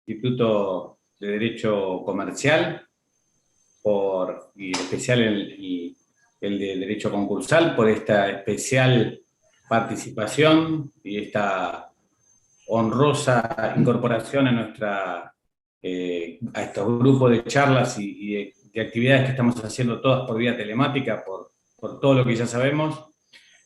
Instituto de Derecho Comercial, y en especial el de Derecho Concursal, por esta especial participación y esta honrosa incorporación a estos grupos de charlas y de actividades que estamos haciendo todas por vía telemática, por todo lo que ya sabemos,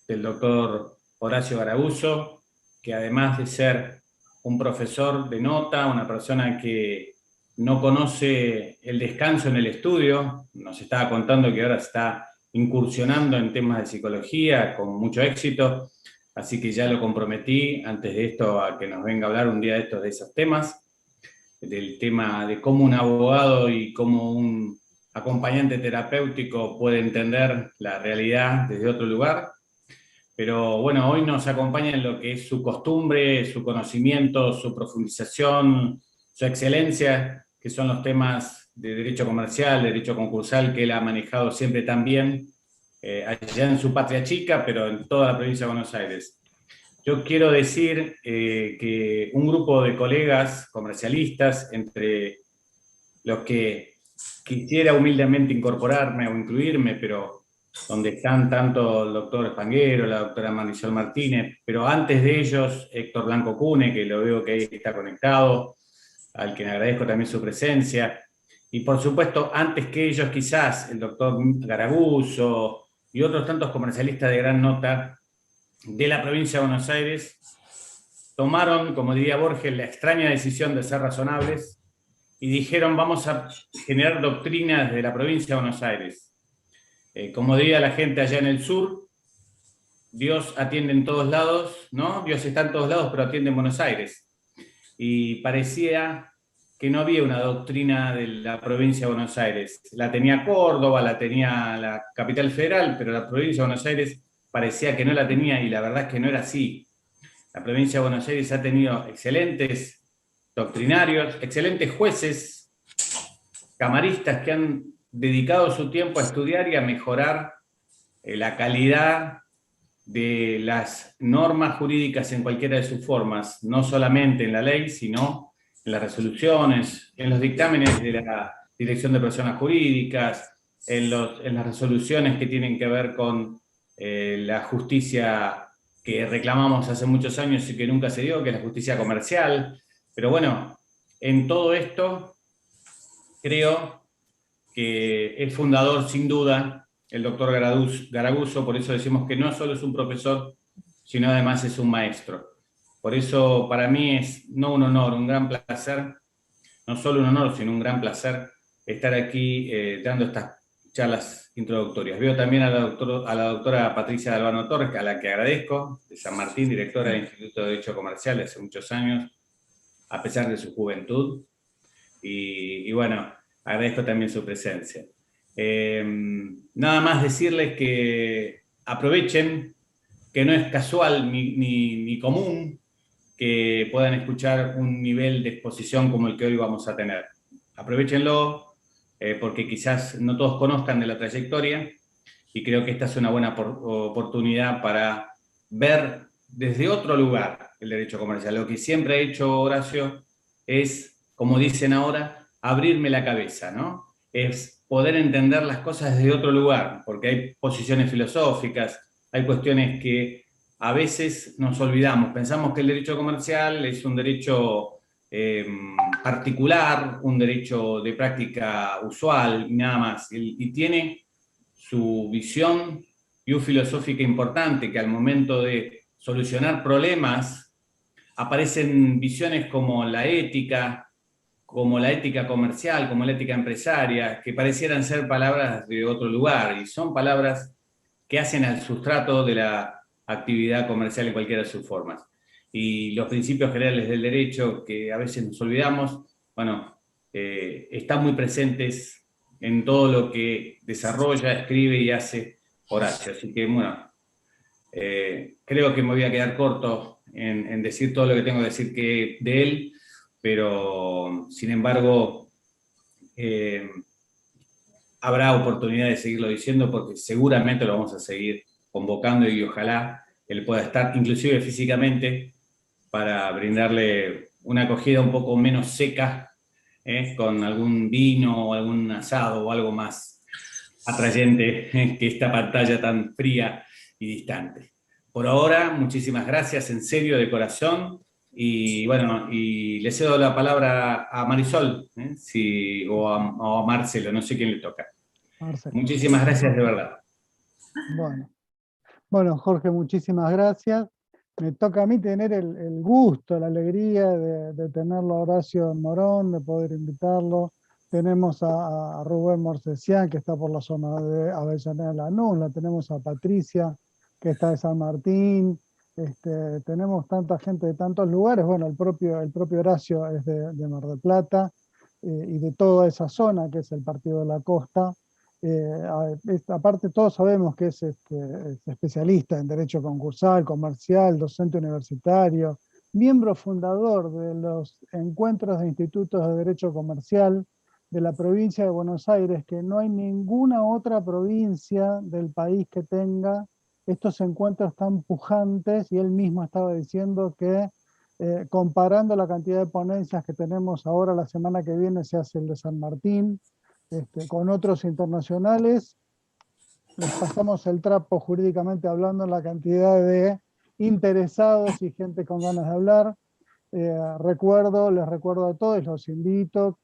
del doctor Horacio Garabuso, que además de ser un profesor de nota, una persona que no conoce el descanso en el estudio, nos estaba contando que ahora está incursionando en temas de psicología con mucho éxito, así que ya lo comprometí antes de esto a que nos venga a hablar un día de esos temas, del tema de cómo un abogado y cómo un acompañante terapéutico puede entender la realidad desde otro lugar. Pero bueno, hoy nos acompaña en lo que es su costumbre, su conocimiento, su profundización, su excelencia, que son los temas de derecho comercial, derecho concursal, que él ha manejado siempre tan bien, allá en su patria chica, pero en toda la provincia de Buenos Aires. Yo quiero decir que un grupo de colegas comercialistas, entre los que quisiera humildemente incorporarme o incluirme, pero donde están tanto el doctor Spanghero, la doctora Marisol Martínez, pero antes de ellos Héctor Blanco Cune, que lo veo que ahí está conectado, al que le agradezco también su presencia, y por supuesto antes que ellos quizás el doctor Garabuso y otros tantos comercialistas de gran nota de la provincia de Buenos Aires, tomaron, como diría Borges, la extraña decisión de ser razonables y dijeron vamos a generar doctrinas de la provincia de Buenos Aires. Como diría la gente allá en el sur, Dios atiende en todos lados, ¿no? Dios está en todos lados, pero atiende en Buenos Aires. Y parecía que no había una doctrina de la provincia de Buenos Aires. La tenía Córdoba, la tenía la capital federal, pero la provincia de Buenos Aires parecía que no la tenía, y la verdad es que no era así. La provincia de Buenos Aires ha tenido excelentes doctrinarios, excelentes jueces, camaristas que han dedicado su tiempo a estudiar y a mejorar la calidad de las normas jurídicas en cualquiera de sus formas, no solamente en la ley, sino en las resoluciones, en los dictámenes de la Dirección de Personas Jurídicas, en las resoluciones que tienen que ver con la justicia que reclamamos hace muchos años y que nunca se dio, que es la justicia comercial. Pero bueno, en todo esto creo que es fundador, sin duda, el doctor Garabuso, por eso decimos que no solo es un profesor, sino además es un maestro. Por eso para mí es no un honor, un gran placer, no solo un honor, sino un gran placer estar aquí dando estas charlas introductorias. Veo también a la doctora Patricia Albano Torres, a la que agradezco, de San Martín, directora del Instituto de Derecho Comercial de hace muchos años, a pesar de su juventud. Y bueno, agradezco también su presencia. Nada más decirles que aprovechen, que no es casual ni común que puedan escuchar un nivel de exposición como el que hoy vamos a tener. Aprovechenlo, porque quizás no todos conozcan de la trayectoria, y creo que esta es una buena oportunidad para ver desde otro lugar el derecho comercial. Lo que siempre ha hecho Horacio es, como dicen ahora, abrirme la cabeza, ¿no? Es poder entender las cosas desde otro lugar, porque hay posiciones filosóficas, hay cuestiones que a veces nos olvidamos. Pensamos que el derecho comercial es un derecho particular, un derecho de práctica usual y nada más. Y tiene su visión filosófica importante, que al momento de solucionar problemas aparecen visiones como la ética comercial, como la ética empresaria, que parecieran ser palabras de otro lugar, y son palabras que hacen al sustrato de la actividad comercial en cualquiera de sus formas. Y los principios generales del derecho, que a veces nos olvidamos, bueno, están muy presentes en todo lo que desarrolla, escribe y hace Horacio. Así que, bueno, creo que me voy a quedar corto en decir todo lo que tengo que decir de él, pero sin embargo habrá oportunidad de seguirlo diciendo, porque seguramente lo vamos a seguir convocando, y ojalá él pueda estar inclusive físicamente para brindarle una acogida un poco menos seca, con algún vino o algún asado o algo más atrayente que esta pantalla tan fría y distante. Por ahora, muchísimas gracias, en serio, de corazón. Y bueno, y le cedo la palabra a Marisol, o a Marcelo, no sé quién le toca. Marcelo. Muchísimas gracias de verdad. Bueno, Jorge, muchísimas gracias. Me toca a mí tener el gusto, la alegría de tenerlo a Horacio Morón, de poder invitarlo. Tenemos a Rubén Morcesian, que está por la zona de Avellaneda de Lanús, la tenemos a Patricia, que está de San Martín. Tenemos tanta gente de tantos lugares. Bueno, el propio Horacio es de Mar del Plata, y de toda esa zona, que es el Partido de la Costa. Aparte, todos sabemos que es especialista en Derecho Concursal, Comercial, docente universitario, miembro fundador de los encuentros de institutos de Derecho Comercial de la provincia de Buenos Aires, que no hay ninguna otra provincia del país que tenga estos encuentros tan pujantes, y él mismo estaba diciendo que comparando la cantidad de ponencias que tenemos ahora, la semana que viene se hace el de San Martín, con otros internacionales, les pasamos el trapo jurídicamente hablando en la cantidad de interesados y gente con ganas de hablar. Les recuerdo a todos, los invito,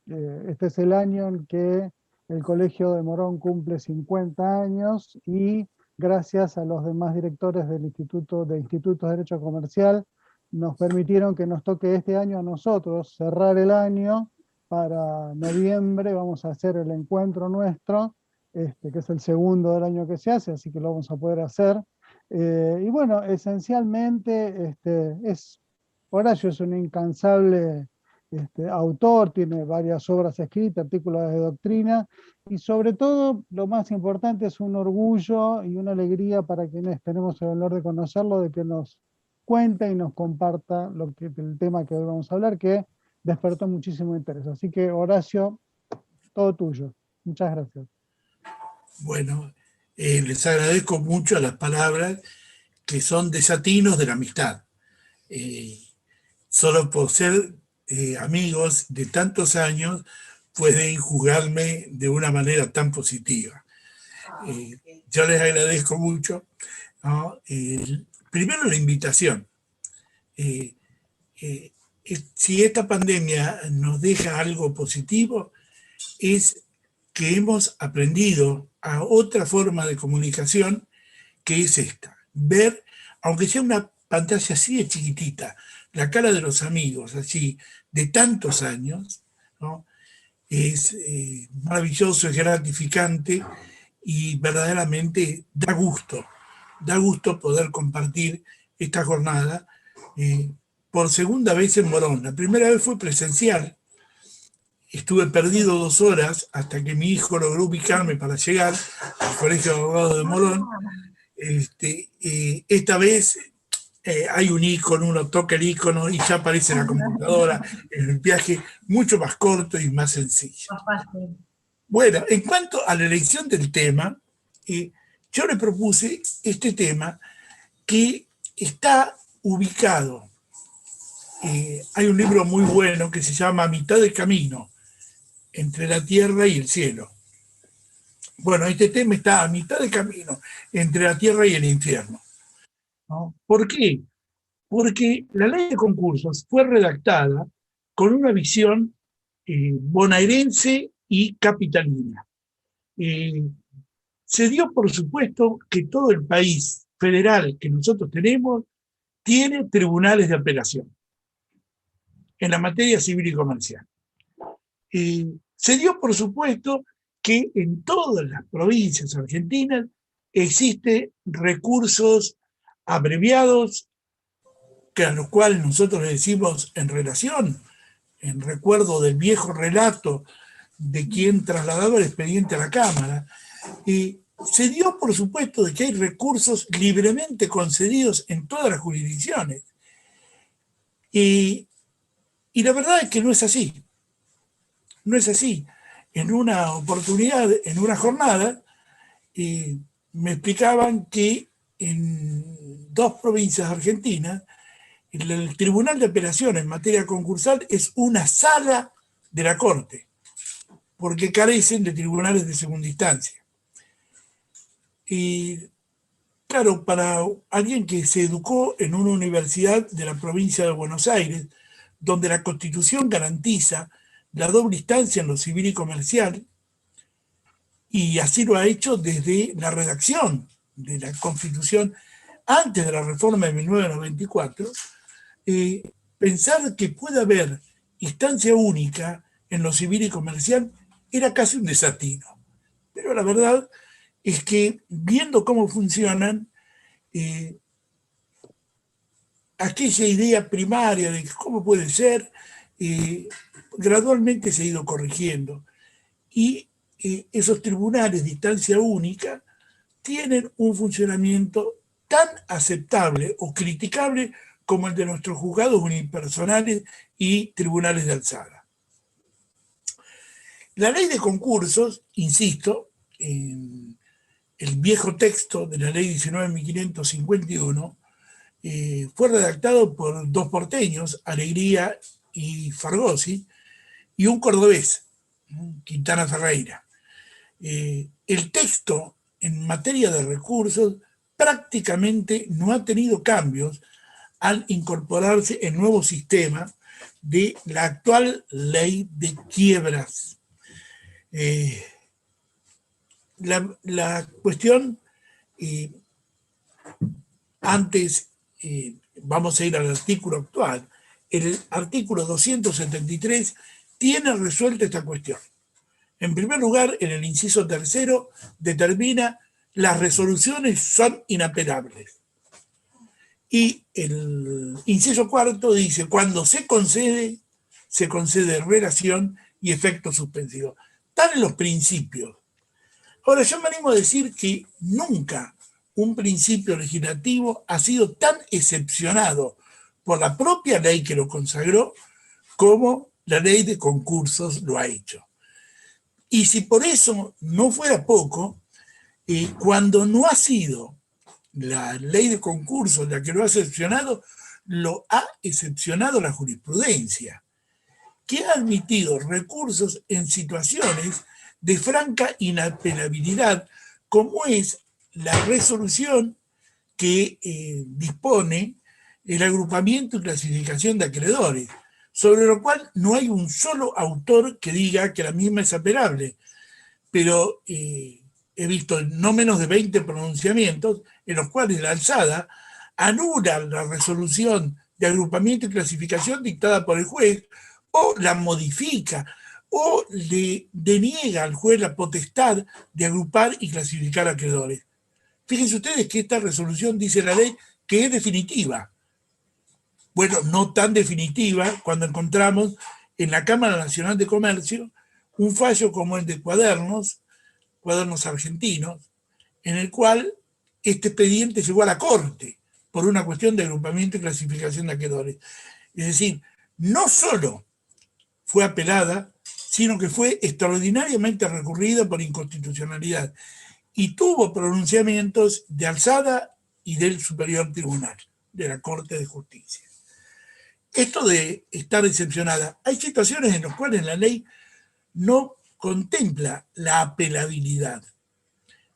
este es el año en que el Colegio de Morón cumple 50 años, y gracias a los demás directores del Instituto de Derecho Comercial, nos permitieron que nos toque este año a nosotros cerrar el año. Para noviembre vamos a hacer el encuentro nuestro, que es el segundo del año que se hace, así que lo vamos a poder hacer. Y bueno, esencialmente Horacio es un incansable autor, tiene varias obras escritas, artículos de doctrina, y sobre todo, lo más importante, es un orgullo y una alegría para quienes tenemos el honor de conocerlo, de que nos cuente y nos comparta el tema que hoy vamos a hablar, que despertó muchísimo interés. Así que, Horacio, todo tuyo. Muchas gracias. Bueno, les agradezco mucho las palabras que son desatinos de la amistad. Solo por ser amigos de tantos años pueden juzgarme de una manera tan positiva. Yo les agradezco mucho, ¿no? Primero la invitación. Si esta pandemia nos deja algo positivo, es que hemos aprendido a otra forma de comunicación, que es esta: ver, aunque sea una pantalla así de chiquitita, la cara de los amigos, así, de tantos años, ¿no? Es maravilloso, es gratificante, y verdaderamente da gusto poder compartir esta jornada por segunda vez en Morón. La primera vez fue presencial. Estuve perdido 2 horas hasta que mi hijo logró ubicarme para llegar al Colegio de Abogados de Morón. Esta vez hay un icono, uno toca el icono y ya aparece la computadora. Es un viaje mucho más corto y más sencillo. Bueno, en cuanto a la elección del tema, yo le propuse este tema que está ubicado. Hay un libro muy bueno que se llama Mitad de Camino, entre la tierra y el cielo. Bueno, este tema está a mitad de camino entre la tierra y el infierno, ¿no? ¿Por qué? Porque la ley de concursos fue redactada con una visión bonaerense y capitalina. Se dio por supuesto que todo el país federal que nosotros tenemos tiene tribunales de apelación en la materia civil y comercial. Se dio por supuesto que en todas las provincias argentinas existen recursos abreviados, que a los cuales nosotros le decimos en relación, en recuerdo del viejo relato de quien trasladaba el expediente a la Cámara. Se dio por supuesto de que hay recursos libremente concedidos en todas las jurisdicciones. Y la verdad es que no es así. No es así. En una oportunidad, en una jornada, me explicaban que en 2 provincias argentinas El Tribunal de Apelación en materia concursal es una sala de la Corte, porque carecen de tribunales de segunda instancia. Y claro, para alguien que se educó en una universidad de la provincia de Buenos Aires, donde la Constitución garantiza la doble instancia en lo civil y comercial, y así lo ha hecho desde la redacción de la Constitución antes de la reforma de 1994, pensar que puede haber instancia única en lo civil y comercial era casi un desatino. Pero la verdad es que, viendo cómo funcionan, aquella idea primaria de cómo puede ser, gradualmente se ha ido corrigiendo. Y esos tribunales de instancia única tienen un funcionamiento tan aceptable o criticable como el de nuestros juzgados unipersonales y tribunales de alzada. La ley de concursos, insisto, en el viejo texto de la ley 19.551, fue redactado por dos porteños, Alegría y Fargosi, y un cordobés, Quintana Ferreira. El texto en materia de recursos prácticamente no ha tenido cambios al incorporarse el nuevo sistema de la actual ley de quiebras. La cuestión, antes, vamos a ir al artículo actual, el artículo 273 tiene resuelta esta cuestión. En primer lugar, en el inciso tercero, determina las resoluciones son inapelables. Y el inciso cuarto dice, cuando se concede relación y efecto suspensivo. Están los principios. Ahora, yo me animo a decir que nunca un principio legislativo ha sido tan excepcionado por la propia ley que lo consagró como la ley de concursos lo ha hecho. Y si por eso no fuera poco, cuando no ha sido la ley de concursos la que lo ha excepcionado, lo ha excepcionado la jurisprudencia, que ha admitido recursos en situaciones de franca inapelabilidad, como es la resolución que dispone el agrupamiento y clasificación de acreedores, sobre lo cual no hay un solo autor que diga que la misma es apelable, pero he visto no menos de 20 pronunciamientos en los cuales la alzada anula la resolución de agrupamiento y clasificación dictada por el juez, o la modifica, o le deniega al juez la potestad de agrupar y clasificar acreedores. Fíjense ustedes que esta resolución, dice la ley, que es definitiva. Bueno, no tan definitiva cuando encontramos en la Cámara Nacional de Comercio un fallo como el de Cuadernos Argentinos, en el cual este expediente llegó a la Corte por una cuestión de agrupamiento y clasificación de acreedores. Es decir, no solo fue apelada, sino que fue extraordinariamente recurrida por inconstitucionalidad y tuvo pronunciamientos de alzada y del Superior Tribunal, de la Corte de Justicia. Esto de estar excepcionada, hay situaciones en las cuales la ley no contempla la apelabilidad.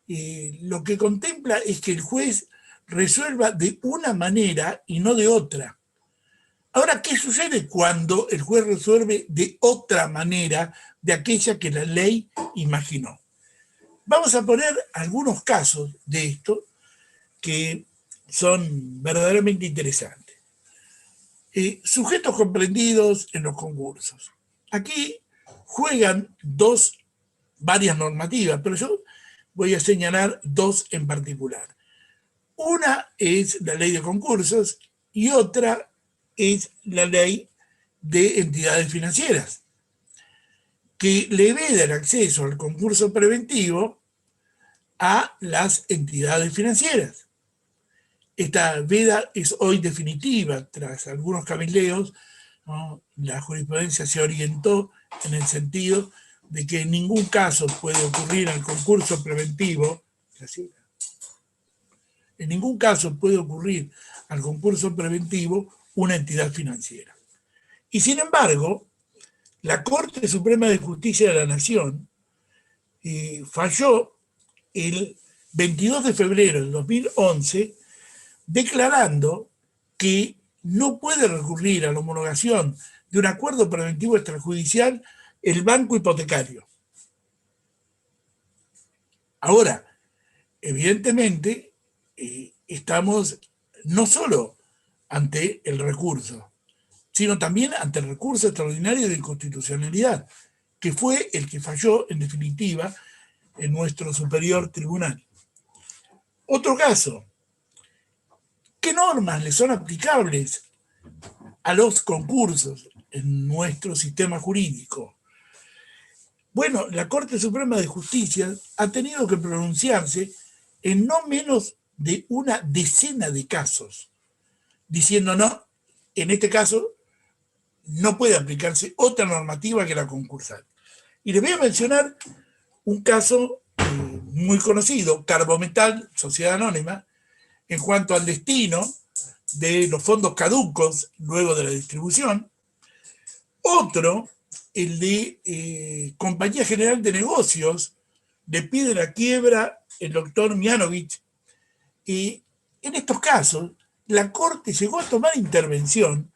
Lo que contempla es que el juez resuelva de una manera y no de otra. Ahora, ¿qué sucede cuando el juez resuelve de otra manera de aquella que la ley imaginó? Vamos a poner algunos casos de esto que son verdaderamente interesantes. Sujetos comprendidos en los concursos. Aquí juegan varias normativas, pero yo voy a señalar dos en particular. Una es la ley de concursos y otra es la ley de entidades financieras, que le veda el acceso al concurso preventivo a las entidades financieras. Esta veda es hoy definitiva, tras algunos cabildeos, ¿no? La jurisprudencia se orientó en el sentido de que en ningún caso puede ocurrir al concurso preventivo, en ningún caso puede ocurrir al concurso preventivo una entidad financiera. Y sin embargo, la Corte Suprema de Justicia de la Nación falló el 22 de febrero del 2011 declarando que no puede recurrir a la homologación de un acuerdo preventivo extrajudicial el banco hipotecario. Ahora, evidentemente, estamos no solo ante el recurso, sino también ante el recurso extraordinario de inconstitucionalidad, que fue el que falló, en definitiva, en nuestro superior tribunal. Otro caso, ¿qué normas le son aplicables a los concursos en nuestro sistema jurídico? Bueno, la Corte Suprema de Justicia ha tenido que pronunciarse en no menos de una decena de casos, diciendo no, en este caso no puede aplicarse otra normativa que la concursal. Y les voy a mencionar un caso muy conocido, Carbometal, Sociedad Anónima, en cuanto al destino de los fondos caducos luego de la distribución. Otro, el de Compañía General de Negocios, le pide la quiebra el doctor Mianovich. Y en estos casos, la Corte llegó a tomar intervención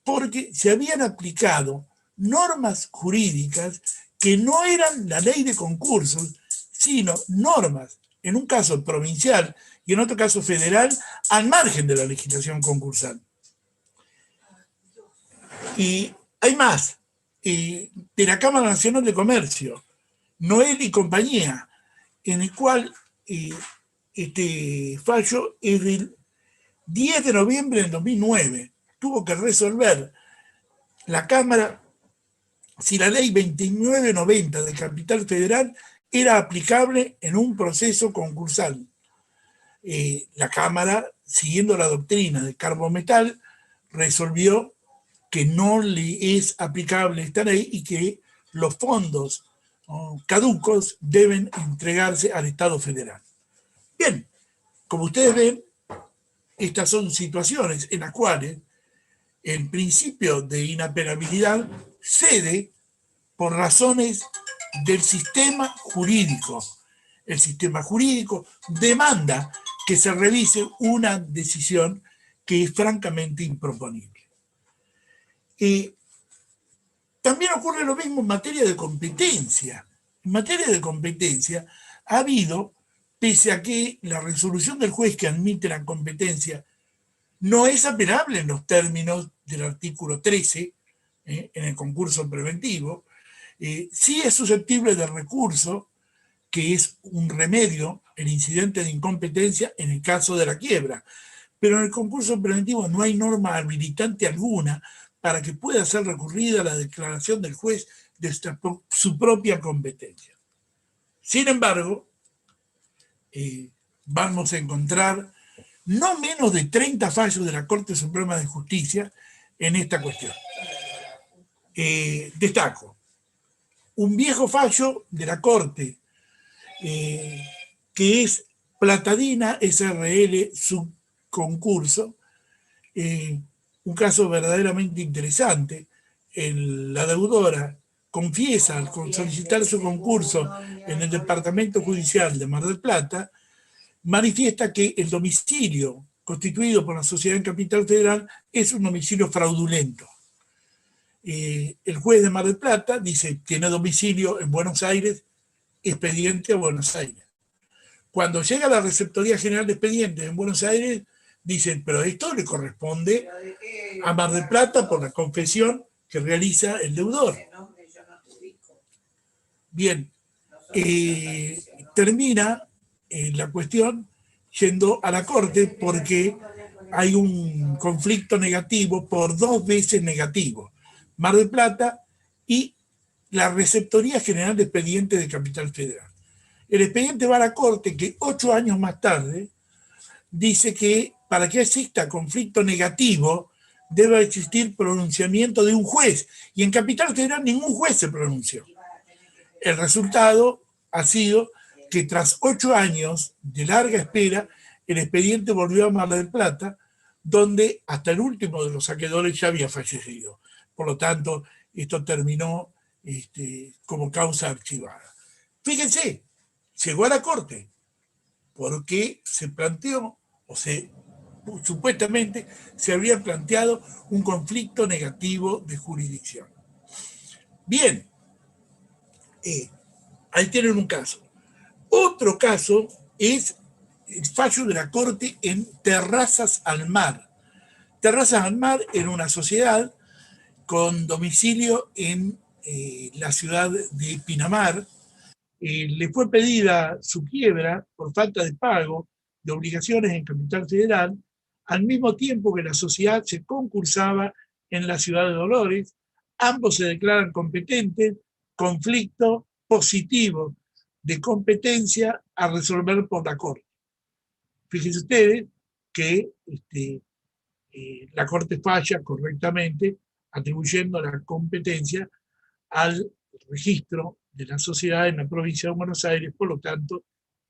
porque se habían aplicado normas jurídicas que no eran la ley de concursos, sino normas, en un caso provincial y en otro caso federal, al margen de la legislación concursal. Y hay más, de la Cámara Nacional de Comercio, Noel y compañía, en el cual este fallo es del 10 de noviembre del 2009. Tuvo que resolver la Cámara si la ley 2990 de Capital Federal era aplicable en un proceso concursal. La Cámara, siguiendo la doctrina de Carbometal, resolvió que no le es aplicable esta ley y que los fondos caducos deben entregarse al Estado federal. Bien, como ustedes ven, estas son situaciones en las cuales el principio de inapelabilidad cede por razones del sistema jurídico. El sistema jurídico demanda que se revise una decisión que es francamente improponible. También ocurre lo mismo en materia de competencia. En materia de competencia ha habido, pese a que la resolución del juez que admite la competencia no es apelable en los términos del artículo 13, en el concurso preventivo, sí es susceptible de recurso, que es un remedio, el incidente de incompetencia en el caso de la quiebra. Pero en el concurso preventivo no hay norma habilitante alguna para que pueda ser recurrida la declaración del juez de su propia competencia. Sin embargo, vamos a encontrar no menos de 30 fallos de la Corte Suprema de Justicia en esta cuestión. Destaco un viejo fallo de la Corte, que es Platadina SRL subconcurso, un caso verdaderamente interesante. La deudora confiesa al solicitar su concurso en el Departamento Judicial de Mar del Plata, manifiesta que el domicilio constituido por la sociedad en Capital Federal es un domicilio fraudulento. El juez de Mar del Plata dice, tiene domicilio en Buenos Aires, expediente a Buenos Aires. Cuando llega a la Receptoría General de Expedientes en Buenos Aires, dicen, pero esto le corresponde a Mar del Plata por la confesión que realiza el deudor. Bien, termina la cuestión yendo a la Corte porque hay un conflicto negativo por 2 veces negativo. Mar del Plata y la Receptoría General de Expedientes de Capital Federal. El expediente va a la Corte que 8 años más tarde dice que para que exista conflicto negativo debe existir pronunciamiento de un juez. Y en Capital Federal ningún juez se pronunció. El resultado ha sido que tras 8 años de larga espera, el expediente volvió a Mar del Plata donde hasta el último de los saqueadores ya había fallecido. Por lo tanto, esto terminó como causa archivada. Fíjense, llegó a la Corte porque se planteó, supuestamente se habría planteado un conflicto negativo de jurisdicción. Bien, ahí tienen un caso. Otro caso es el fallo de la Corte en Terrazas al Mar. Terrazas al Mar era una sociedad con domicilio en la ciudad de Pinamar. Le fue pedida su quiebra por falta de pago de obligaciones en Capital Federal, al mismo tiempo que la sociedad se concursaba en la ciudad de Dolores. Ambos se declaran competentes, conflicto positivo de competencia a resolver por la Corte. Fíjense ustedes que la Corte falla correctamente atribuyendo la competencia al registro de la sociedad en la provincia de Buenos Aires, por lo tanto,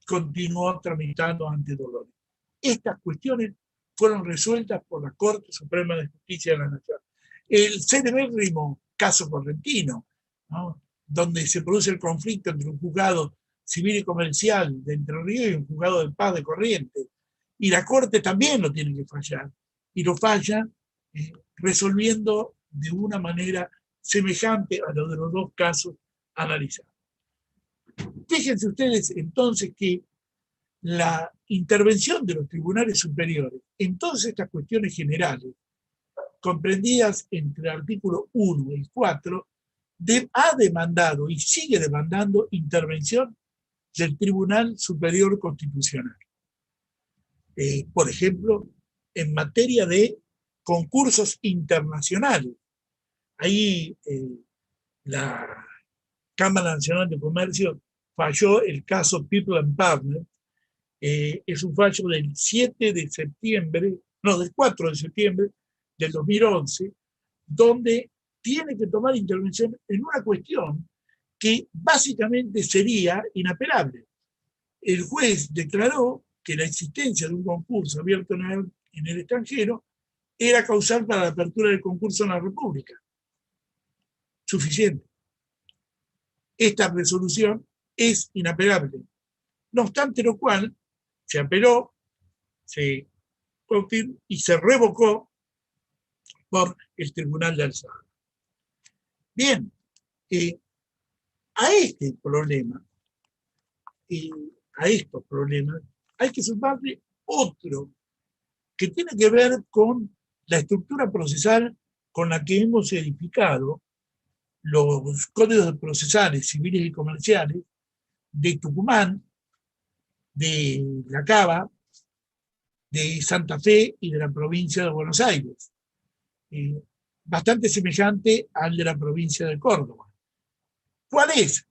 continuó tramitando ante Dolores. Estas cuestiones fueron resueltas por la Corte Suprema de Justicia de la Nación. El célebérrimo caso correntino, ¿no?, donde se produce el conflicto entre un juzgado civil y comercial de Entre Ríos y un juzgado de paz de Corrientes, y la Corte también lo tiene que fallar, y lo falla resolviendo de una manera semejante a lo de los dos casos analizados. Fíjense ustedes entonces que la intervención de los tribunales superiores en todas estas cuestiones generales, comprendidas entre el artículo 1 y 4, ha demandado y sigue demandando intervención del Tribunal Superior Constitucional. Por ejemplo, en materia de concursos internacionales. Ahí la Cámara Nacional de Comercio falló el caso People and Partners. Es un fallo del 4 de septiembre del 2011, donde tiene que tomar intervención en una cuestión que básicamente sería inapelable. El juez declaró que la existencia de un concurso abierto en el extranjero era causal para la apertura del concurso en la República. Suficiente. Esta resolución es inapelable. No obstante lo cual, se apeló, se confirmó y se revocó por el Tribunal de Alzada. Bien, a este problema, a estos problemas, hay que sumarle otro que tiene que ver con la estructura procesal con la que hemos edificado los códigos procesales civiles y comerciales de Tucumán, de La Cava, de Santa Fe y de la provincia de Buenos Aires. Bastante semejante al de la provincia de Córdoba. ¿Cuál es?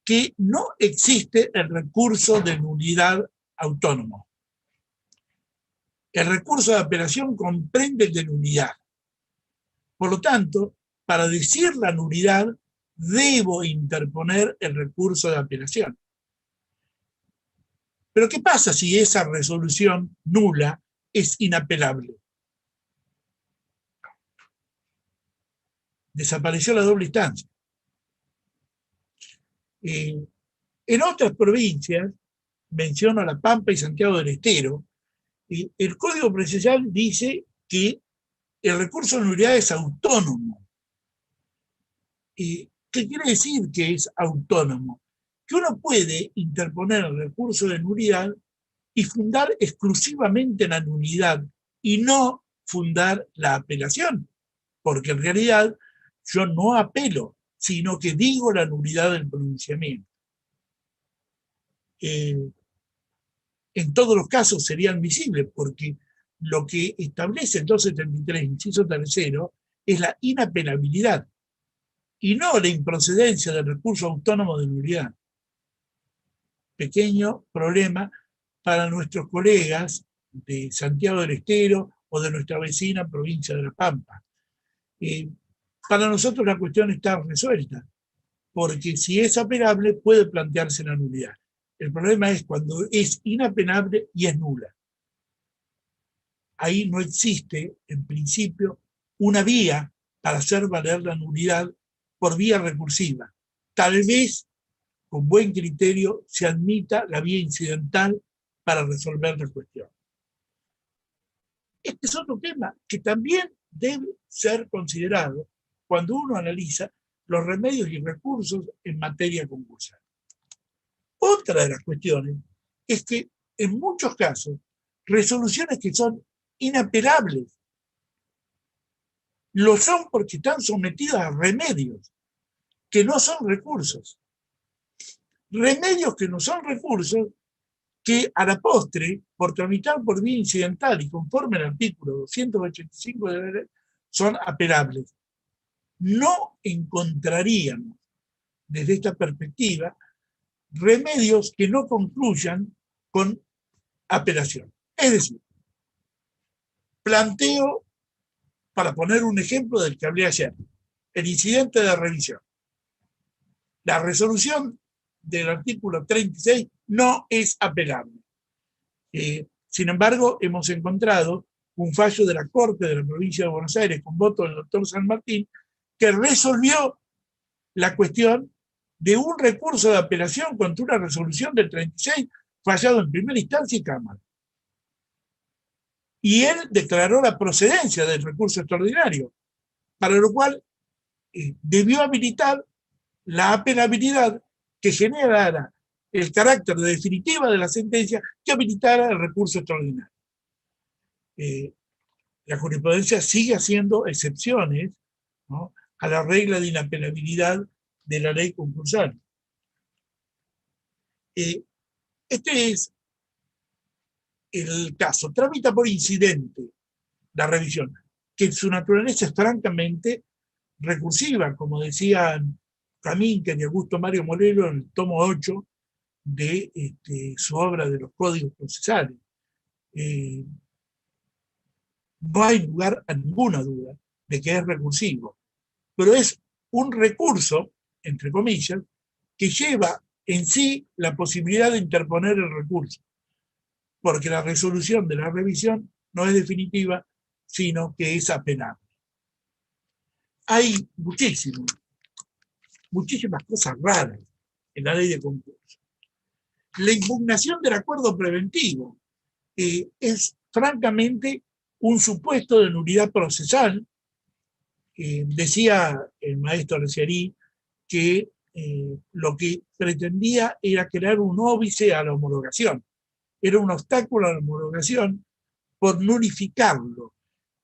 Que no existe el recurso de nulidad autónomo. El recurso de apelación comprende el de nulidad. Por lo tanto, para decir la nulidad, debo interponer el recurso de apelación. Pero ¿qué pasa si esa resolución nula es inapelable? Desapareció la doble instancia. En otras provincias, menciono La Pampa y Santiago del Estero, el Código Procesal dice que el recurso de nulidad es autónomo. ¿Qué quiere decir que es autónomo? Que uno puede interponer el recurso de nulidad y fundar exclusivamente la nulidad y no fundar la apelación, porque en realidad yo no apelo, sino que digo la nulidad del pronunciamiento. En todos los casos sería admisible, porque lo que establece el 273, inciso tercero, es la inapelabilidad y no la improcedencia del recurso autónomo de nulidad. Pequeño problema para nuestros colegas de Santiago del Estero o de nuestra vecina provincia de La Pampa. Para nosotros la cuestión está resuelta, porque si es apelable puede plantearse la nulidad. El problema es cuando es inapelable y es nula. ahí no existe, en principio, una vía para hacer valer la nulidad por vía recursiva. Tal vez, con buen criterio, se admita la vía incidental para resolver la cuestión. Este es otro tema que también debe ser considerado cuando uno analiza los remedios y recursos en materia concursal. Otra de las cuestiones es que en muchos casos, resoluciones que son inapelables lo son porque están sometidas a remedios que no son recursos. Remedios que no son recursos que a la postre, por tramitar por vía incidental y conforme al artículo 285 de la ley, son apelables. No encontraríamos, desde esta perspectiva, remedios que no concluyan con apelación. Es decir, planteo, para poner un ejemplo del que hablé ayer, el incidente de revisión. La resolución del artículo 36 no es apelable. Sin embargo, hemos encontrado un fallo de la Corte de la Provincia de Buenos Aires con voto del doctor San Martín que resolvió la cuestión de un recurso de apelación contra una resolución del 36 fallado en primera instancia y Cámara. Y él declaró la procedencia del recurso extraordinario, para lo cual debió habilitar la apelabilidad que generara el carácter de definitiva de la sentencia que habilitara el recurso extraordinario. La jurisprudencia sigue haciendo excepciones, ¿no?, a la regla de inapelabilidad de la ley concursal. Este es el caso. Tramita por incidente la revisión, que en su naturaleza es francamente recursiva, como decían Camínquez y Augusto Mario Morelo en el tomo 8 de su obra de los códigos procesales. No hay lugar a ninguna duda de que es recursivo, pero es un recurso, entre comillas, que lleva en sí la posibilidad de interponer el recurso, porque la resolución de la revisión no es definitiva, sino que es apelable. Hay muchísimas cosas raras en la ley de concurso. La impugnación del acuerdo preventivo es francamente un supuesto de nulidad procesal. Decía el maestro Arcieri que lo que pretendía era crear un óbice a la homologación. Era un obstáculo a la homologación por nulificarlo.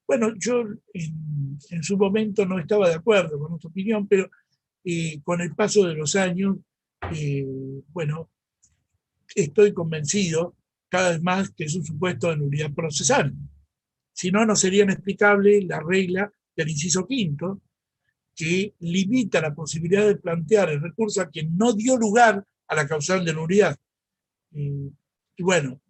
Bueno, yo en su momento no estaba de acuerdo con esta opinión, pero con el paso de los años, bueno, estoy convencido cada vez más que es un supuesto de nulidad procesal. Si no, no sería inexplicable la regla del inciso quinto, que limita la posibilidad de plantear el recurso a quien no dio lugar a la causal de nulidad. Y bueno,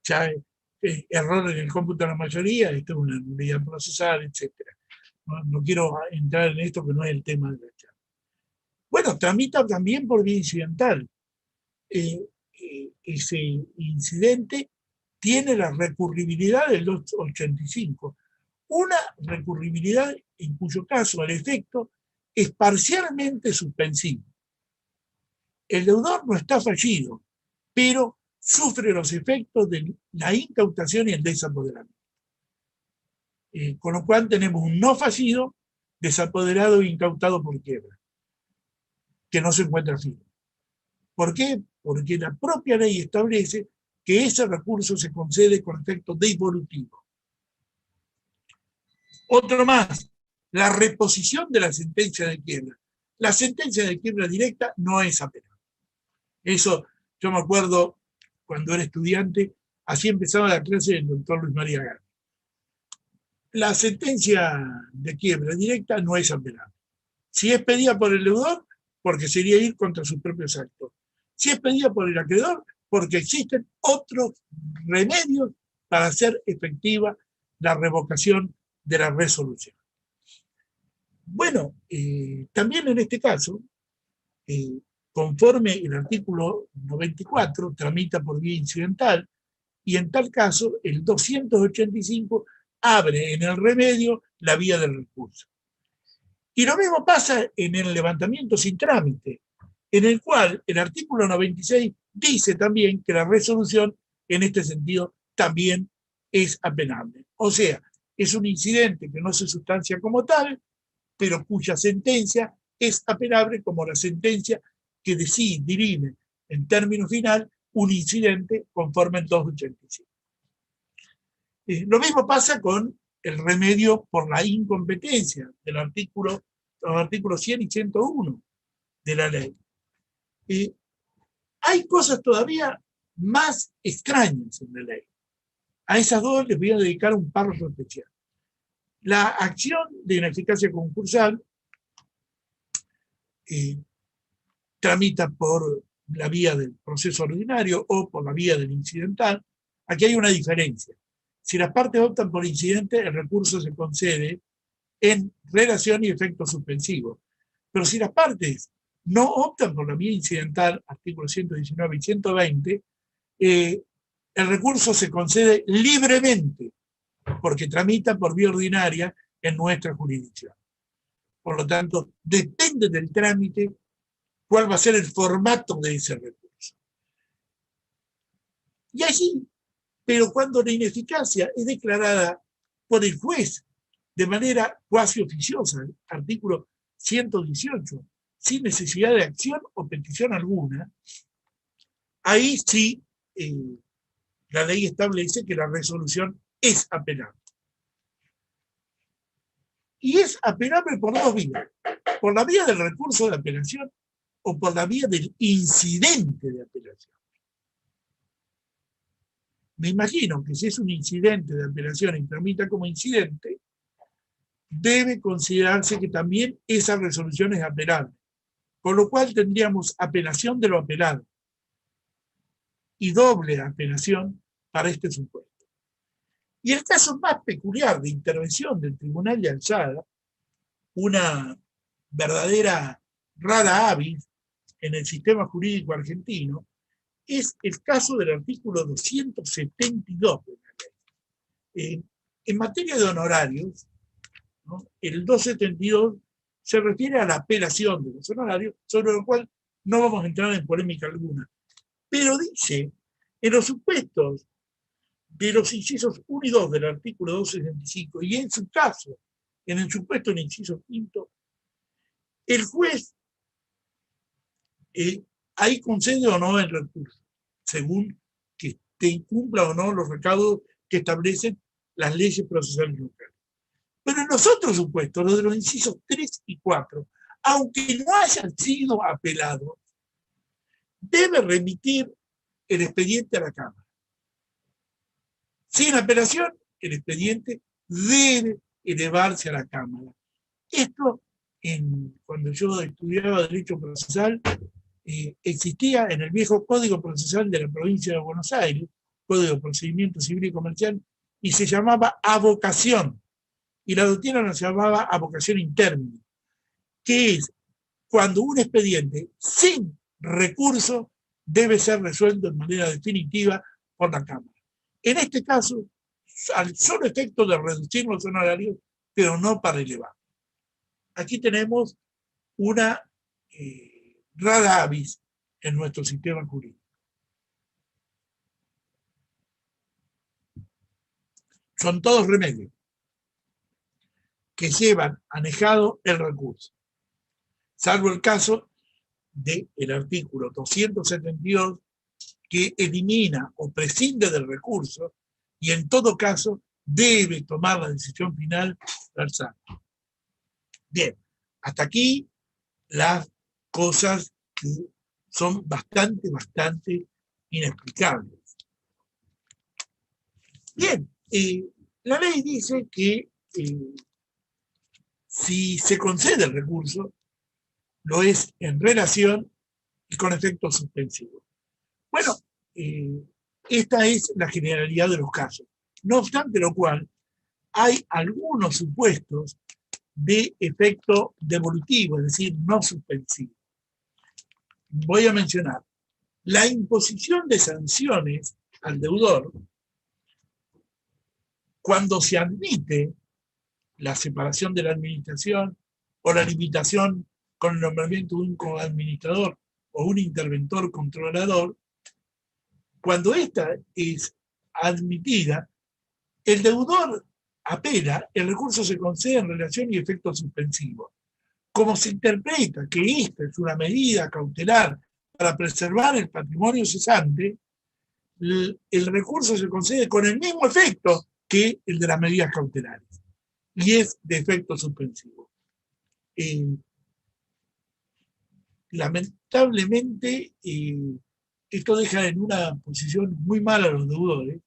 ya error en el cómputo de la mayoría, esto es una nulidad procesal, etc. No quiero entrar en esto, que no es el tema de la charla. Bueno, tramita también por vía incidental. Ese incidente tiene la recurribilidad del 285. Una recurribilidad en cuyo caso el efecto es parcialmente suspensivo. El deudor no está fallido, pero sufre los efectos de la incautación y el desapoderamiento. Con lo cual tenemos un no fallido, desapoderado e incautado por quiebra, que no se encuentra firme. ¿Por qué? Porque la propia ley establece que ese recurso se concede con efecto devolutivo. Otro más, la reposición de la sentencia de quiebra. La sentencia de quiebra directa no es apelable. Eso, yo me acuerdo cuando era estudiante, así empezaba la clase del doctor Luis María Gana. La sentencia de quiebra directa no es apelable. Si es pedida por el deudor, porque sería ir contra sus propios actos. Si es pedida por el acreedor, porque existen otros remedios para hacer efectiva la revocación de la resolución. Bueno, también en este caso, conforme el artículo 94 tramita por vía incidental, y en tal caso el 285 abre en el remedio la vía del recurso. Y lo mismo pasa en el levantamiento sin trámite, en el cual el artículo 96 dice también que la resolución en este sentido también es apelable. O sea, es un incidente que no se sustancia como tal, pero cuya sentencia es apelable como la sentencia que dirime en término final un incidente conforme al 285. Lo mismo pasa con el remedio por la incompetencia del los artículos 100 y 101 de la ley. Hay cosas todavía más extrañas en la ley. A esas dos les voy a dedicar un párrafo especial. La acción de ineficacia concursal tramita por la vía del proceso ordinario o por la vía del incidental. Aquí hay una diferencia. Si las partes optan por incidente, el recurso se concede en relación y efecto suspensivo. Pero si las partes no optan por la vía incidental, artículos 119 y 120, el recurso se concede libremente, porque tramita por vía ordinaria en nuestra jurisdicción. Por lo tanto, depende del trámite cuál va a ser el formato de ese recurso. Y allí, pero cuando la ineficacia es declarada por el juez de manera cuasi oficiosa, artículo 118, sin necesidad de acción o petición alguna, ahí sí la ley establece que la resolución es apelable. Y es apelable por dos vías, por la vía del recurso de apelación o por la vía del incidente de apelación. Me imagino que si es un incidente de apelación y tramita como incidente, debe considerarse que también esa resolución es apelable, con lo cual tendríamos apelación de lo apelado y doble apelación para este supuesto. Y el caso más peculiar de intervención del Tribunal de Alzada, una verdadera rara avis en el sistema jurídico argentino, es el caso del artículo 272 de la ley. En materia de honorarios, ¿no? El 272 se refiere a la apelación de los honorarios, sobre lo cual no vamos a entrar en polémica alguna. Pero dice, en los supuestos de los incisos 1 y 2 del artículo 265, y en su caso, en el supuesto del inciso 5, el juez ahí concede o no el recurso, según que cumpla o no los recaudos que establecen las leyes procesales locales. Pero en los otros supuestos, los de los incisos 3 y 4, aunque no hayan sido apelados, debe remitir el expediente a la Cámara. Sin apelación, el expediente debe elevarse a la Cámara. Esto, cuando yo estudiaba Derecho Procesal, existía en el viejo Código Procesal de la provincia de Buenos Aires, Código de Procedimiento Civil y Comercial, y se llamaba avocación. Y la doctrina nos llamaba avocación interna, que es cuando un expediente sin recurso debe ser resuelto de manera definitiva por la Cámara. En este caso, al solo efecto de reducir los honorarios, pero no para elevar. Aquí tenemos una rara avis en nuestro sistema jurídico. Son todos remedios que llevan anejado el recurso, salvo el caso del artículo 272, que elimina o prescinde del recurso y en todo caso debe tomar la decisión final del SAT. Bien, hasta aquí las cosas que son bastante inexplicables. Bien, la ley dice que si se concede el recurso, lo es en relación y con efecto suspensivo. Bueno, esta es la generalidad de los casos. No obstante lo cual, hay algunos supuestos de efecto devolutivo, es decir, no suspensivo. Voy a mencionar la imposición de sanciones al deudor cuando se admite la separación de la administración o la limitación con el nombramiento de un coadministrador o un interventor controlador, cuando esta es admitida, el deudor apela, el recurso se concede en relación y efecto suspensivo. Como se interpreta que esta es una medida cautelar para preservar el patrimonio cesante, el recurso se concede con el mismo efecto que el de las medidas cautelares, y es de efecto suspensivo. Lamentablemente, esto deja en una posición muy mala a los deudores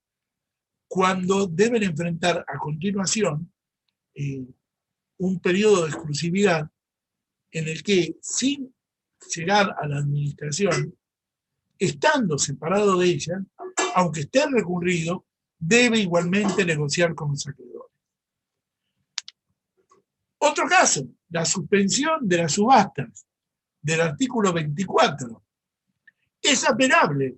cuando deben enfrentar a continuación un periodo de exclusividad en el que, sin llegar a la administración, estando separado de ella, aunque esté recurrido, debe igualmente negociar con los acreedores. Otro caso, la suspensión de las subastas del artículo 24. Es apelable,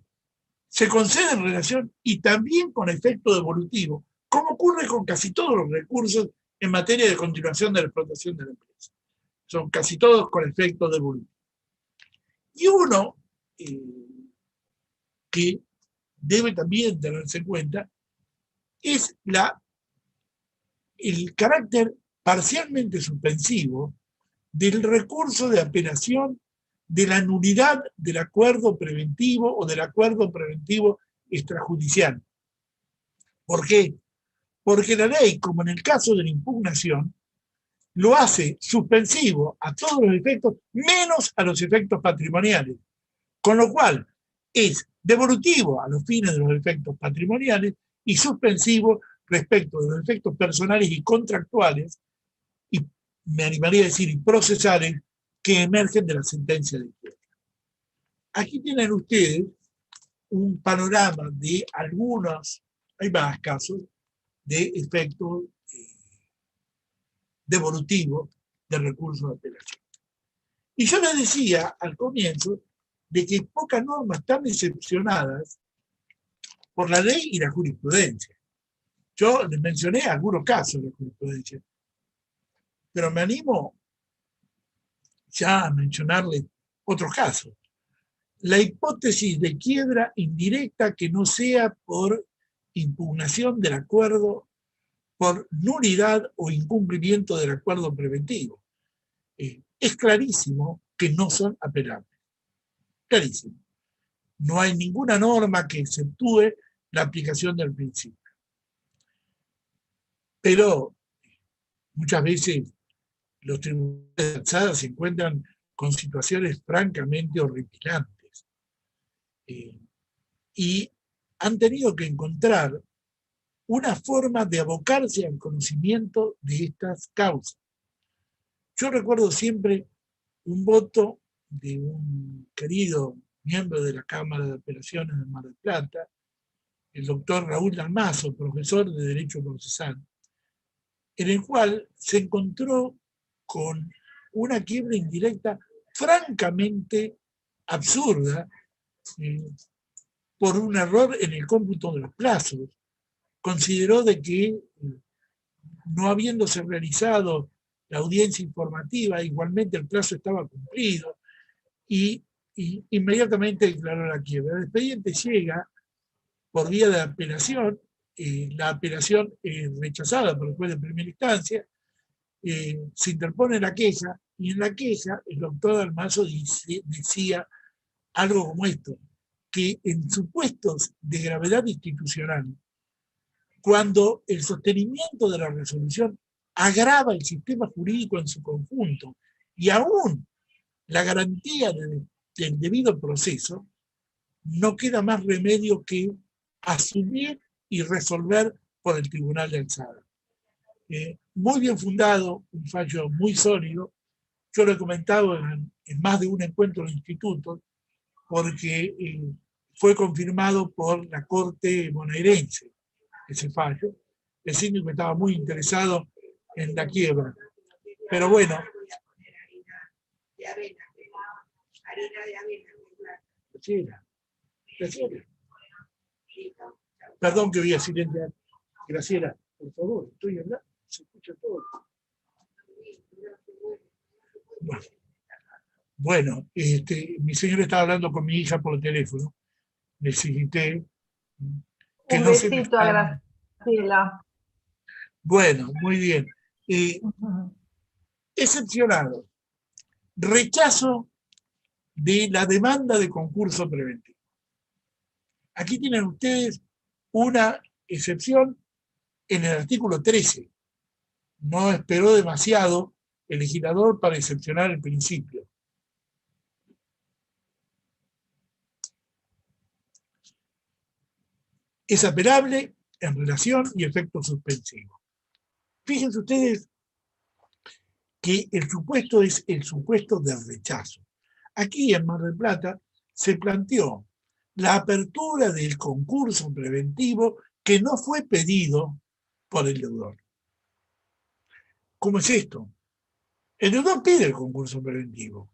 se concede en relación y también con efecto devolutivo, como ocurre con casi todos los recursos en materia de continuación de la explotación de la empresa. Son casi todos con efecto devolutivo. Y uno que debe también tenerse en cuenta es el carácter parcialmente suspensivo del recurso de apelación de la nulidad del acuerdo preventivo o del acuerdo preventivo extrajudicial. ¿Por qué? Porque la ley, como en el caso de la impugnación, lo hace suspensivo a todos los efectos, menos a los efectos patrimoniales. Con lo cual, es devolutivo a los fines de los efectos patrimoniales y suspensivo respecto de los efectos personales y contractuales, y me animaría a decir, y procesales, que emergen de la sentencia de quiebra. Aquí tienen ustedes un panorama de algunos, hay más casos, de efectos devolutivos de recursos de apelación. Y yo les decía al comienzo de que pocas normas están excepcionadas por la ley y la jurisprudencia. Yo les mencioné algunos casos de la jurisprudencia, pero me animo ya a mencionarles otros casos. La hipótesis de quiebra indirecta que no sea por impugnación del acuerdo, por nulidad o incumplimiento del acuerdo preventivo. Es clarísimo que no son apelables. Clarísimo. No hay ninguna norma que exceptúe la aplicación del principio. Pero muchas veces los tribunales de alzada se encuentran con situaciones francamente horripilantes. Y han tenido que encontrar una forma de abocarse al conocimiento de estas causas. Yo recuerdo siempre un voto de un querido miembro de la Cámara de Apelaciones de Mar del Plata, el doctor Raúl Dalmazo, profesor de Derecho Procesal, en el cual se encontró con una quiebra indirecta francamente absurda por un error en el cómputo de los plazos. Consideró de que, no habiéndose realizado la audiencia informativa, igualmente el plazo estaba cumplido y inmediatamente declaró la quiebra. El expediente llega por vía de apelación, la apelación es rechazada por el juez de primera instancia, se interpone la queja, y en la queja el doctor Dalmazo decía algo como esto, que en supuestos de gravedad institucional, cuando el sostenimiento de la resolución agrava el sistema jurídico en su conjunto y aún la garantía del debido proceso, no queda más remedio que asumir y resolver por el tribunal de alzada. Muy bien fundado, un fallo muy sólido. Yo lo he comentado en más de un encuentro de institutos, porque fue confirmado por la Corte bonaerense ese fallo. El síndico estaba muy interesado en la quiebra. Pero bueno. Graciela. Perdón que voy a silenciar. Graciela, Por favor, estoy hablando, se escucha todo. Bueno, mi señora estaba hablando con mi hija por teléfono. Necesité que Un no se me besito a extrañe. Graciela. Bueno, muy bien. Excepcionado. Rechazo de la demanda de concurso preventivo. Aquí tienen ustedes una excepción en el artículo 13. No esperó demasiado el legislador para excepcionar el principio. Es apelable en relación y efecto suspensivo. Fíjense ustedes que el supuesto es el supuesto del rechazo. Aquí en Mar del Plata se planteó la apertura del concurso preventivo que no fue pedido por el deudor. ¿Cómo es esto? El deudor pide el concurso preventivo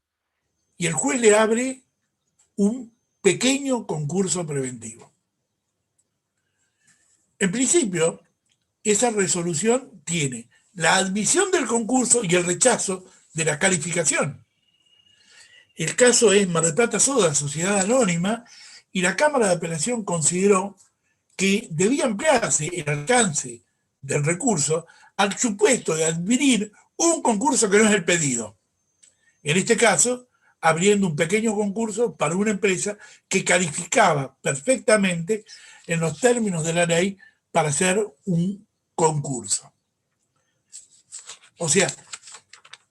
y el juez le abre un pequeño concurso preventivo. En principio, esa resolución tiene la admisión del concurso y el rechazo de la calificación. El caso es Mar del Plata Soda, sociedad anónima, y la Cámara de Apelación consideró que debía ampliarse el alcance del recurso al supuesto de admitir un concurso que no es el pedido. En este caso, abriendo un pequeño concurso para una empresa que calificaba perfectamente en los términos de la ley para hacer un concurso. O sea,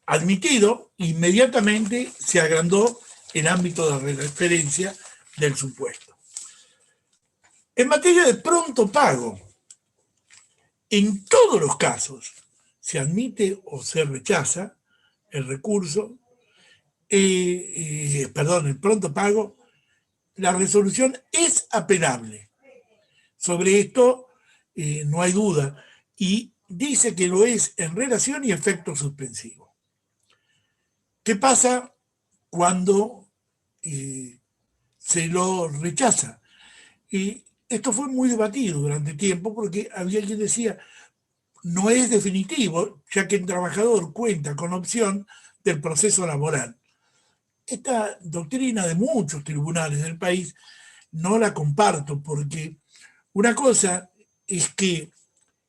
admitido, inmediatamente se agrandó el ámbito de referencia del supuesto. En materia de pronto pago, en todos los casos se admite o se rechaza el recurso, el pronto pago, la resolución es apelable. Sobre esto no hay duda y dice que lo es en relación y efecto suspensivo. ¿Qué pasa cuando se lo rechaza? Y esto fue muy debatido durante tiempo porque había quien decía no es definitivo, ya que el trabajador cuenta con opción del proceso laboral. Esta doctrina de muchos tribunales del país no la comparto porque una cosa es que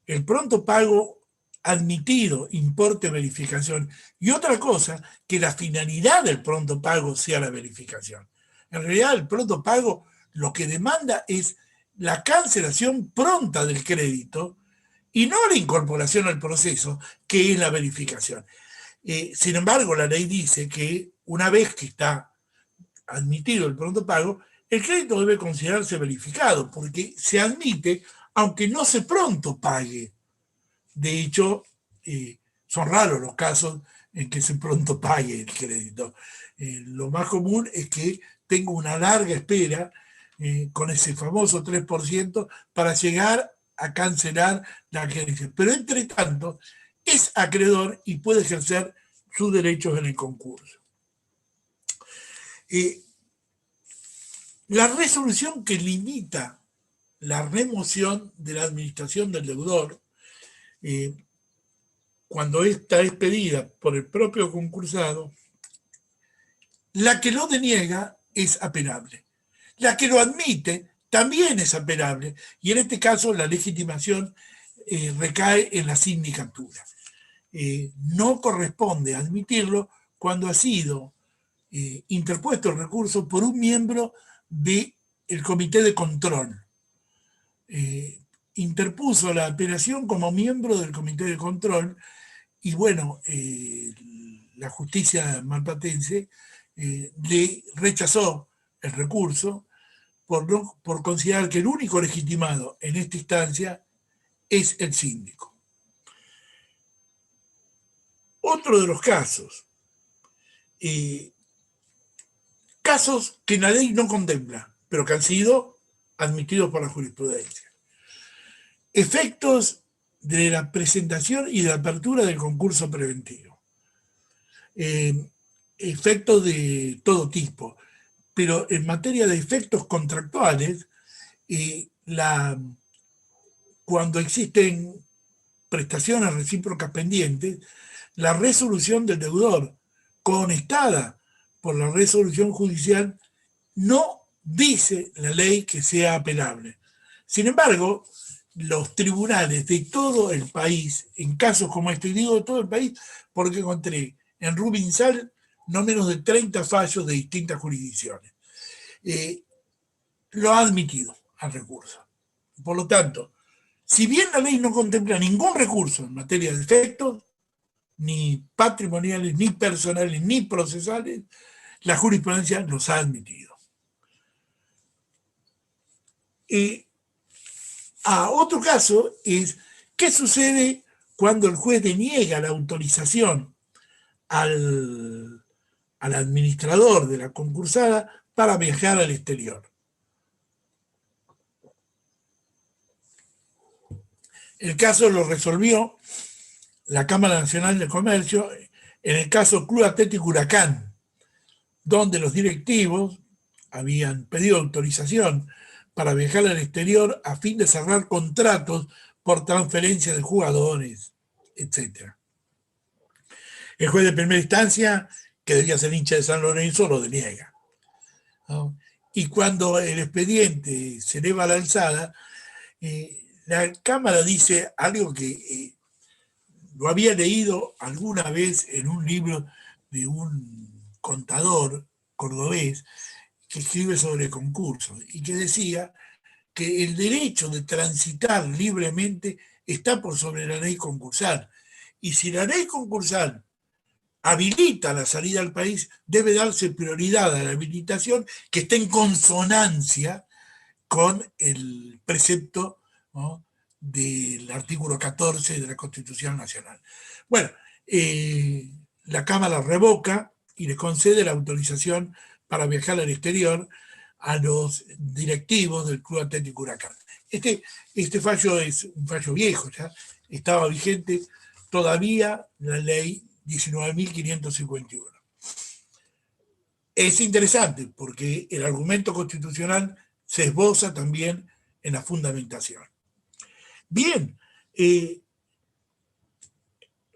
el pronto pago admitido importe verificación y otra cosa que la finalidad del pronto pago sea la verificación. En realidad el pronto pago lo que demanda es la cancelación pronta del crédito y no la incorporación al proceso, que es la verificación. Sin embargo, la ley dice que una vez que está admitido el pronto pago, el crédito debe considerarse verificado, porque se admite aunque no se pronto pague. De hecho, son raros los casos en que se pronto pague el crédito. Lo más común es que tenga una larga espera con ese famoso 3% para llegar a cancelar la creencia. Pero entre tanto, es acreedor y puede ejercer sus derechos en el concurso. La resolución que limita la remoción de la administración del deudor, cuando ésta es pedida por el propio concursado, la que lo deniega es apelable. La que lo admite también es apelable, y en este caso la legitimación recae en la sindicatura. No corresponde admitirlo cuando ha sido interpuesto el recurso por un miembro del comité de control. Interpuso la apelación como miembro del comité de control y bueno, la justicia marplatense le rechazó el recurso por considerar que el único legitimado en esta instancia es el síndico. Otro de los casos, casos que la ley no contempla, pero que han sido admitidos por la jurisprudencia. Efectos de la presentación y de la apertura del concurso preventivo. Efectos de todo tipo, pero en materia de efectos contractuales, cuando existen prestaciones recíprocas pendientes, la resolución del deudor, conestada por la resolución judicial, no dice la ley que sea apelable. Sin embargo, los tribunales de todo el país, en casos como este, y digo de todo el país porque encontré en Rubinsal no menos de 30 fallos de distintas jurisdicciones, lo ha admitido al recurso. Por lo tanto, si bien la ley no contempla ningún recurso en materia de efectos, ni patrimoniales, ni personales, ni procesales, la jurisprudencia los ha admitido. Otro caso es, ¿qué sucede cuando el juez deniega la autorización al administrador de la concursada para viajar al exterior? El caso lo resolvió la Cámara Nacional de Comercio en el caso Club Atlético Huracán, donde los directivos habían pedido autorización para viajar al exterior a fin de cerrar contratos por transferencia de jugadores, etc. El juez de primera instancia, que debía ser hincha de San Lorenzo, lo deniega, ¿no? Y cuando el expediente se eleva a la alzada, la Cámara dice algo que lo había leído alguna vez en un libro de un contador cordobés que escribe sobre concursos y que decía que el derecho de transitar libremente está por sobre la ley concursal. Y si la ley concursal habilita la salida al país, debe darse prioridad a la habilitación que esté en consonancia con el precepto, ¿no?, del artículo 14 de la Constitución Nacional. Bueno, la Cámara revoca y le concede la autorización para viajar al exterior a los directivos del Club Atlético Huracán. Este fallo es un fallo viejo, ya estaba vigente todavía la ley 19.551. Es interesante porque el argumento constitucional se esboza también en la fundamentación. Bien,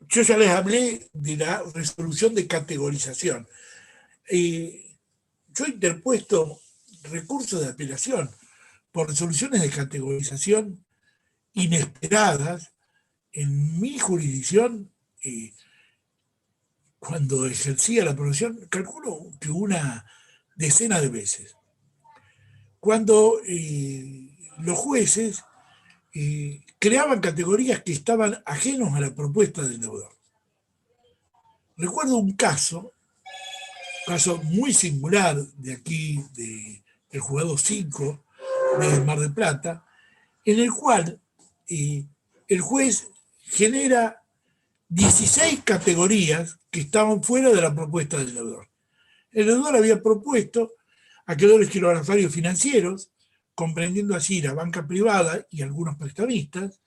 yo ya les hablé de la resolución de categorización. Yo he interpuesto recursos de apelación por resoluciones de categorización inesperadas en mi jurisdicción. Cuando ejercía la profesión, calculo que una decena de veces. Cuando los jueces creaban categorías que estaban ajenos a la propuesta del deudor. Recuerdo un caso muy singular de aquí, del juzgado 5 de Mar del Plata, en el cual el juez genera 16 categorías que estaban fuera de la propuesta del deudor. El deudor había propuesto acreedores quirografarios financieros, comprendiendo así la banca privada y algunos prestamistas,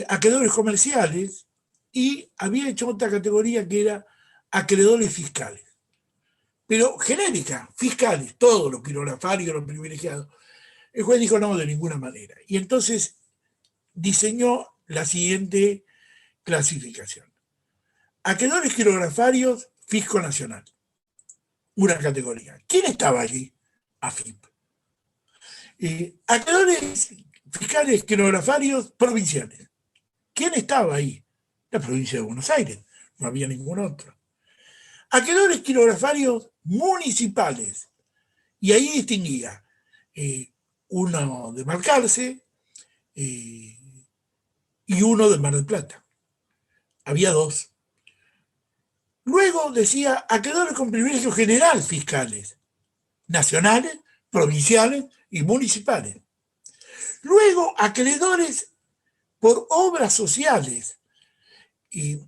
acreedores comerciales, y había hecho otra categoría que era acreedores fiscales. Pero genérica, fiscales, todos los quirografarios, los privilegiados. El juez dijo no, de ninguna manera. Y entonces diseñó la siguiente clasificación. Acreedores quirografarios, Fisco Nacional. Una categoría. ¿Quién estaba allí? AFIP. Acreedores fiscales quirografarios provinciales. ¿Quién estaba ahí? La provincia de Buenos Aires. No había ningún otro. Acreedores quirografarios municipales. Y ahí distinguía uno de Balcarce y uno de Mar del Plata. Había dos. Luego decía acreedores con privilegio general fiscales, nacionales, provinciales y municipales. Luego acreedores por obras sociales, y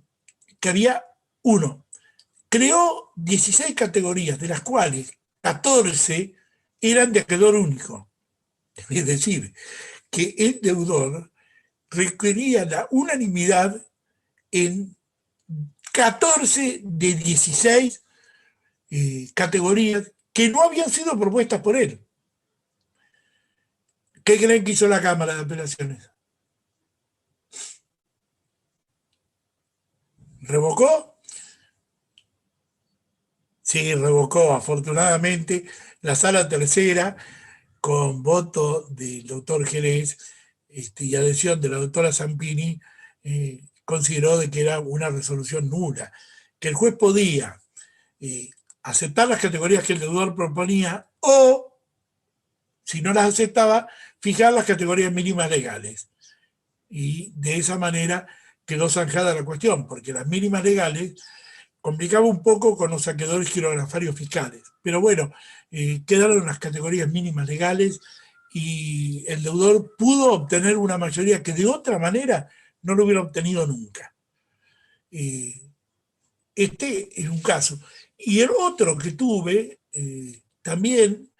que había uno. Creó 16 categorías, de las cuales 14 eran de acreedor único. Es decir, que el deudor requería la unanimidad en 14 de 16 categorías que no habían sido propuestas por él. ¿Qué creen que hizo la Cámara de Apelaciones? ¿Revocó? Sí, revocó, afortunadamente. La sala tercera, con voto del doctor Jerez y adhesión de la doctora Zampini, consideró de que era una resolución nula, que el juez podía aceptar las categorías que el deudor proponía o, si no las aceptaba, fijar las categorías mínimas legales. Y de esa manera quedó zanjada la cuestión, porque las mínimas legales complicaba un poco con los saqueadores quirografarios fiscales. Pero bueno, quedaron las categorías mínimas legales y el deudor pudo obtener una mayoría que de otra manera no lo hubiera obtenido nunca. Este es un caso. Y el otro que tuve, también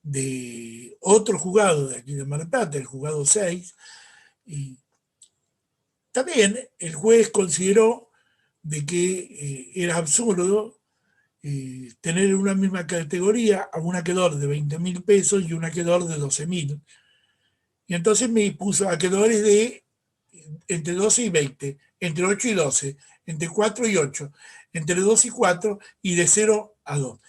de otro juzgado de aquí de Mar del Plata, el juzgado 6, también el juez consideró de que era absurdo tener en una misma categoría a un acreedor de 20.000 pesos y un acreedor de 12.000. Y entonces me puso acreedores de entre 12 y 20, entre 8 y 12, entre 4 y 8, entre 2 y 4 y de 0 a 2.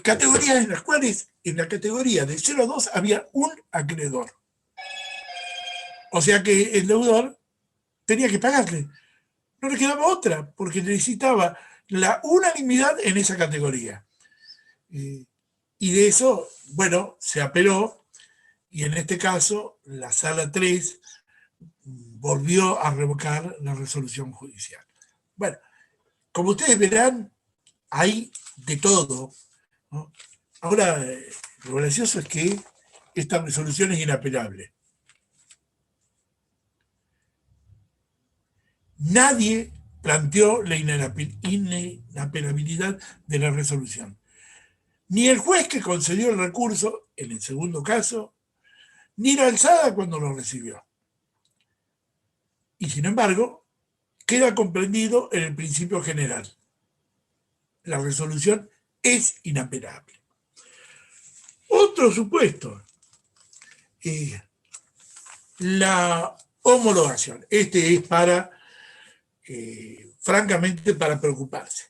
Categorías en las cuales en la categoría de 0 a 2 había un acreedor. O sea que el deudor tenía que pagarle. No le quedaba otra, porque necesitaba la unanimidad en esa categoría. Y de eso, bueno, se apeló, y en este caso la Sala 3 volvió a revocar la resolución judicial. Bueno, como ustedes verán, hay de todo, ¿no? Ahora, lo gracioso es que esta resolución es inapelable. Nadie planteó la inapelabilidad de la resolución. Ni el juez que concedió el recurso en el segundo caso, ni la alzada cuando lo recibió. Y sin embargo, queda comprendido en el principio general. La resolución es inapelable. Otro supuesto, la homologación. Este es para, francamente, para preocuparse.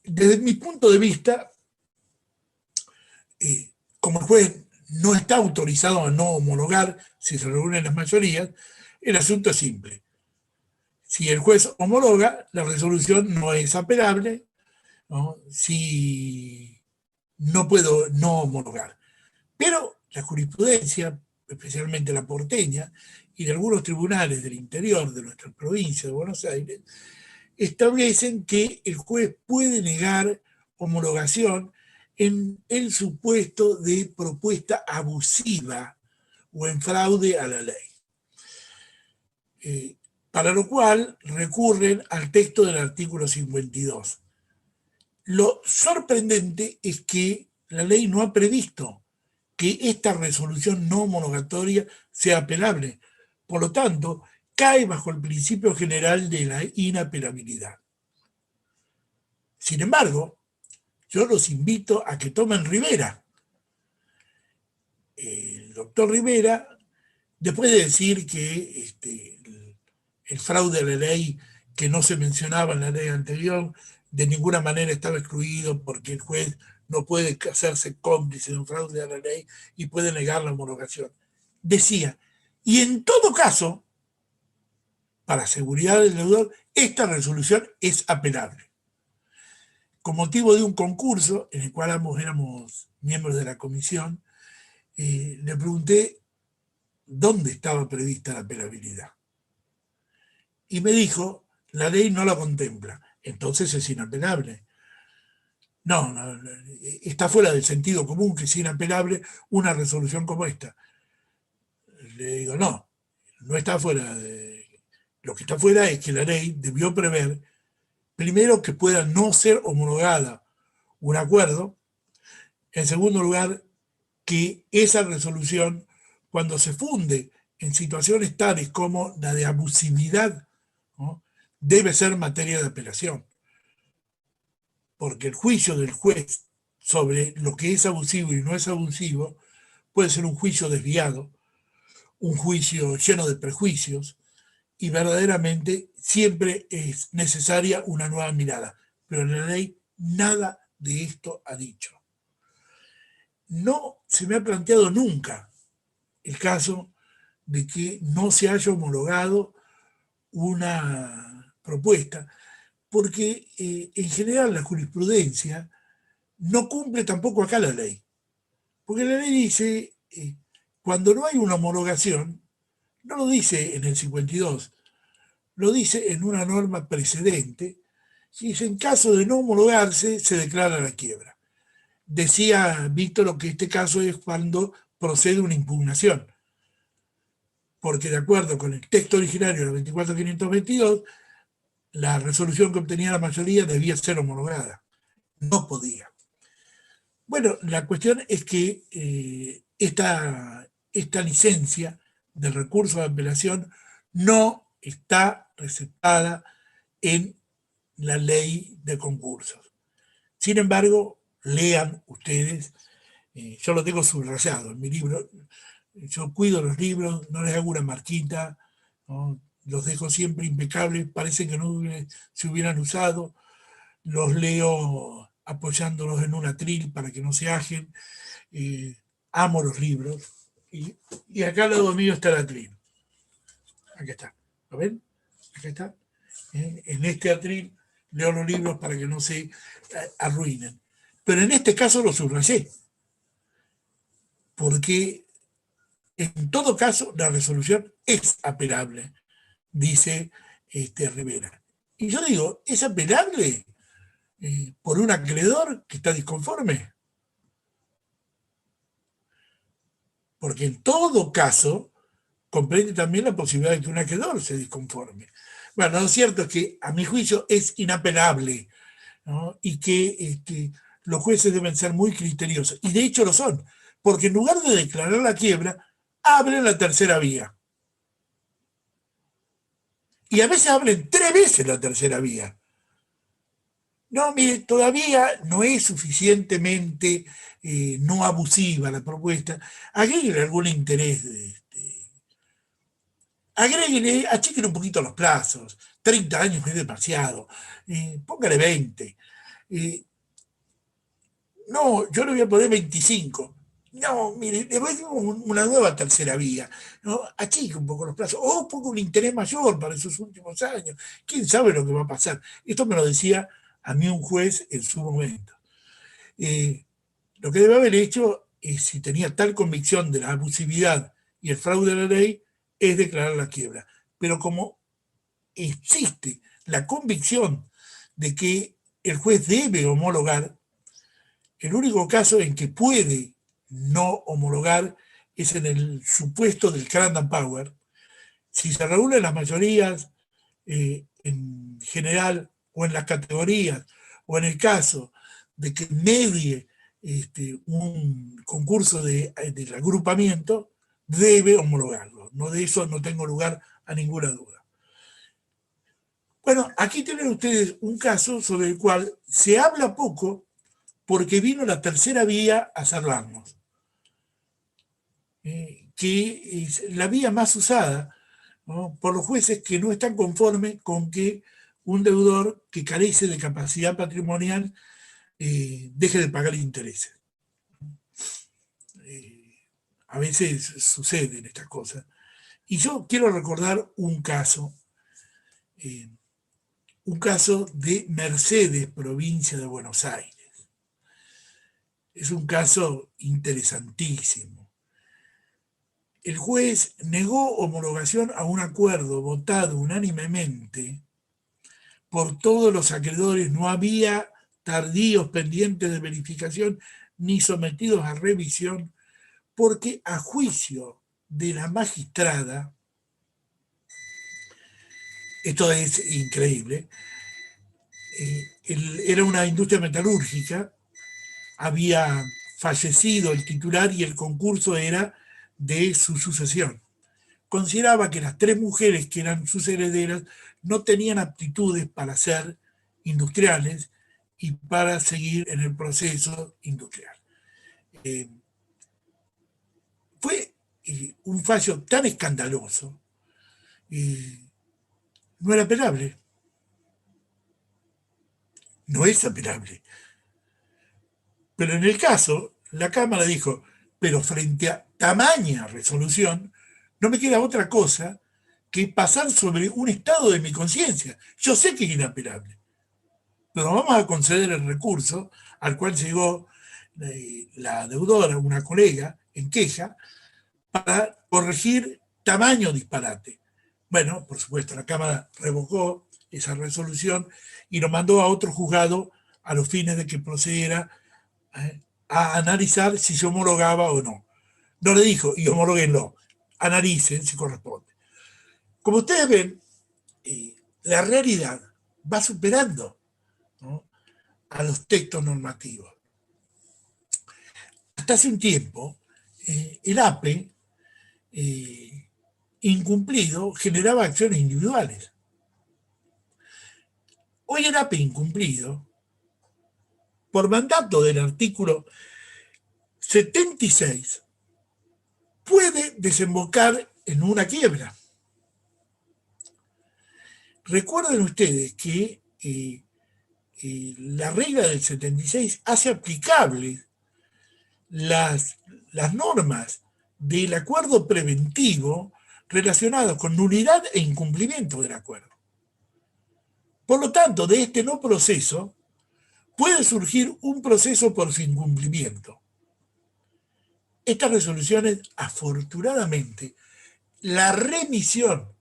Desde mi punto de vista, como el juez no está autorizado a no homologar si se reúnen las mayorías, el asunto es simple. Si el juez homologa, la resolución no es apelable, ¿no? Si no puedo no homologar. Pero la jurisprudencia, especialmente la porteña, y de algunos tribunales del interior de nuestra provincia de Buenos Aires, establecen que el juez puede negar homologación en el supuesto de propuesta abusiva o en fraude a la ley. Para lo cual recurren al texto del artículo 52. Lo sorprendente es que la ley no ha previsto que esta resolución no homologatoria sea apelable. Por lo tanto, cae bajo el principio general de la inapelabilidad. Sin embargo, yo los invito a que tomen Rivera. El doctor Rivera, después de decir que el fraude a la ley que no se mencionaba en la ley anterior de ninguna manera estaba excluido porque el juez no puede hacerse cómplice de un fraude a la ley y puede negar la homologación. Decía, y en todo caso, para seguridad del deudor, esta resolución es apelable. Con motivo de un concurso en el cual ambos éramos miembros de la comisión, le pregunté dónde estaba prevista la apelabilidad. Y me dijo, la ley no la contempla, entonces es inapelable. No, está fuera del sentido común que es inapelable una resolución como esta. Le digo, no está fuera. Lo que está fuera es que la ley debió prever, primero, que pueda no ser homologada un acuerdo. En segundo lugar, que esa resolución, cuando se funde en situaciones tales como la de abusividad, ¿no?, debe ser materia de apelación. Porque el juicio del juez sobre lo que es abusivo y no es abusivo puede ser un juicio desviado, un juicio lleno de prejuicios, y verdaderamente siempre es necesaria una nueva mirada. Pero la ley nada de esto ha dicho. No se me ha planteado nunca el caso de que no se haya homologado una propuesta, porque en general la jurisprudencia no cumple tampoco acá la ley. Porque la ley dice, cuando no hay una homologación, no lo dice en el 52, lo dice en una norma precedente, y dice, en caso de no homologarse, se declara la quiebra. Decía Víctor que este caso es cuando procede una impugnación, porque de acuerdo con el texto originario de la 24.522, la resolución que obtenía la mayoría debía ser homologada. No podía. Bueno, la cuestión es que esta licencia del recurso de apelación no está receptada en la ley de concursos. Sin embargo, lean ustedes, yo lo tengo subrayado en mi libro, yo cuido los libros, no les hago una marquita, ¿no? Los dejo siempre impecables, parece que no se hubieran usado, los leo apoyándolos en un atril para que no se ajen, amo los libros, y acá al lado mío está el atril. Acá está, ¿lo ven? Acá está. En este atril leo los libros para que no se arruinen. Pero en este caso lo subrayé, porque en todo caso la resolución es apelable, dice Rivera. Y yo digo, ¿es apelable por un acreedor que está disconforme? Porque en todo caso comprende también la posibilidad de que un acreedor se disconforme. Bueno, lo cierto es que a mi juicio es inapelable, ¿no? Y que los jueces deben ser muy criteriosos. Y de hecho lo son, porque en lugar de declarar la quiebra, abren la tercera vía. Y a veces abren 3 veces la tercera vía. No, mire, todavía no es suficientemente no abusiva la propuesta. Agréguele algún interés. Agréguele, achiquen un poquito los plazos. 30 años es demasiado. Póngale 20. No, yo le voy a poner 25. No, mire, le voy a dar una nueva tercera vía. ¿No? Achique un poco los plazos. O ponga un interés mayor para esos últimos años. ¿Quién sabe lo que va a pasar? Esto me lo decía a mí un juez en su momento. Lo que debe haber hecho, si tenía tal convicción de la abusividad y el fraude de la ley, es declarar la quiebra. Pero como existe la convicción de que el juez debe homologar, el único caso en que puede no homologar es en el supuesto del Crandall Power. Si se reúnen las mayorías en general o en las categorías o en el caso de que medie un concurso del agrupamiento, debe homologarlo. No, de eso no tengo lugar a ninguna duda. Bueno, aquí tienen ustedes un caso sobre el cual se habla poco porque vino la tercera vía a cerrarnos, que es la vía más usada, ¿no?, por los jueces que no están conformes con que un deudor que carece de capacidad patrimonial deje de pagar intereses. A veces suceden estas cosas. Y yo quiero recordar un caso de Mercedes, provincia de Buenos Aires. Es un caso interesantísimo. El juez negó homologación a un acuerdo votado unánimemente por todos los acreedores. No había tardíos pendientes de verificación ni sometidos a revisión, porque a juicio de la magistrada, esto es increíble, era una industria metalúrgica, había fallecido el titular y el concurso era de su sucesión. Consideraba que las 3 mujeres que eran sus herederas no tenían aptitudes para ser industriales y para seguir en el proceso industrial. Fue un fallo tan escandaloso no era apelable. No es apelable. Pero en el caso, la Cámara dijo, pero frente a tamaña resolución, no me queda otra cosa que pasar sobre un estado de mi conciencia. Yo sé que es inapelable, pero vamos a conceder el recurso al cual llegó la deudora, una colega, en queja, para corregir tamaño disparate. Bueno, por supuesto, la Cámara revocó esa resolución y lo mandó a otro juzgado a los fines de que procediera a analizar si se homologaba o no. No le dijo, y homológuenlo, analicen si corresponde. Como ustedes ven, la realidad va superando, ¿no?, a los textos normativos. Hasta hace un tiempo, el APE incumplido generaba acciones individuales. Hoy el APE incumplido, por mandato del artículo 76, puede desembocar en una quiebra. Recuerden ustedes que la regla del 76 hace aplicables las normas del acuerdo preventivo relacionadas con nulidad e incumplimiento del acuerdo. Por lo tanto, de este no proceso puede surgir un proceso por su incumplimiento. Estas resoluciones, afortunadamente, la remisión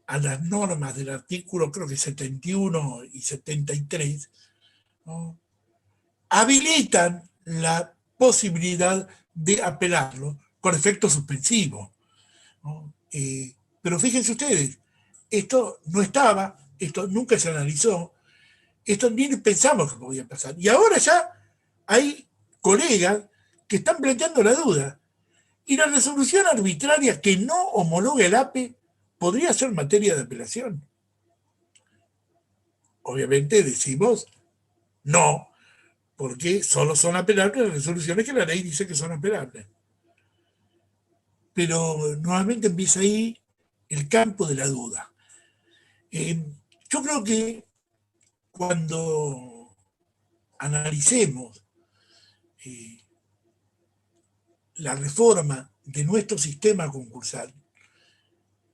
a las normas del artículo, creo que 71 y 73, ¿no?, habilitan la posibilidad de apelarlo con efecto suspensivo, ¿no? Pero fíjense ustedes, esto no estaba, esto nunca se analizó, esto ni pensamos que podía pasar. Y ahora ya hay colegas que están planteando la duda. Y la resolución arbitraria que no homologa el APE podría ser materia de apelación. Obviamente decimos no, porque solo son apelables las resoluciones que la ley dice que son apelables. Pero nuevamente empieza ahí el campo de la duda. Yo creo que cuando analicemos la reforma de nuestro sistema concursal,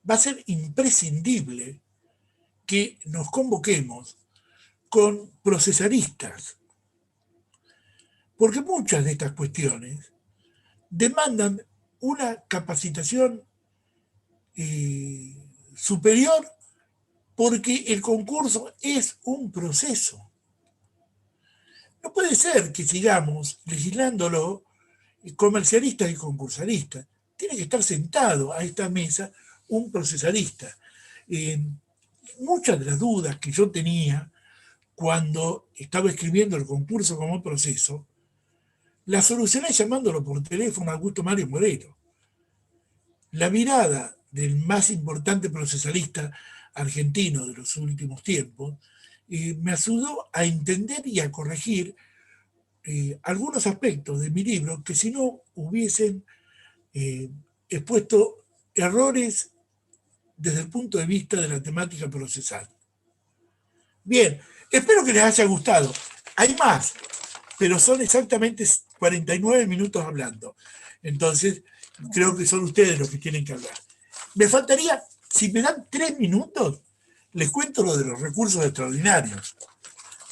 va a ser imprescindible que nos convoquemos con procesalistas, porque muchas de estas cuestiones demandan una capacitación superior, porque el concurso es un proceso. No puede ser que sigamos legislándolo comercialistas y concursalistas. Tiene que estar sentado a esta mesa un procesalista. Muchas de las dudas que yo tenía cuando estaba escribiendo el concurso como proceso, las solucioné llamándolo por teléfono a Augusto Mario Moreno. La mirada del más importante procesalista argentino de los últimos tiempos me ayudó a entender y a corregir algunos aspectos de mi libro que si no hubiesen expuesto errores desde el punto de vista de la temática procesal. Bien, espero que les haya gustado. Hay más, pero son exactamente 49 minutos hablando. Entonces, creo que son ustedes los que tienen que hablar. Me faltaría, si me dan 3 minutos, les cuento lo de los recursos extraordinarios.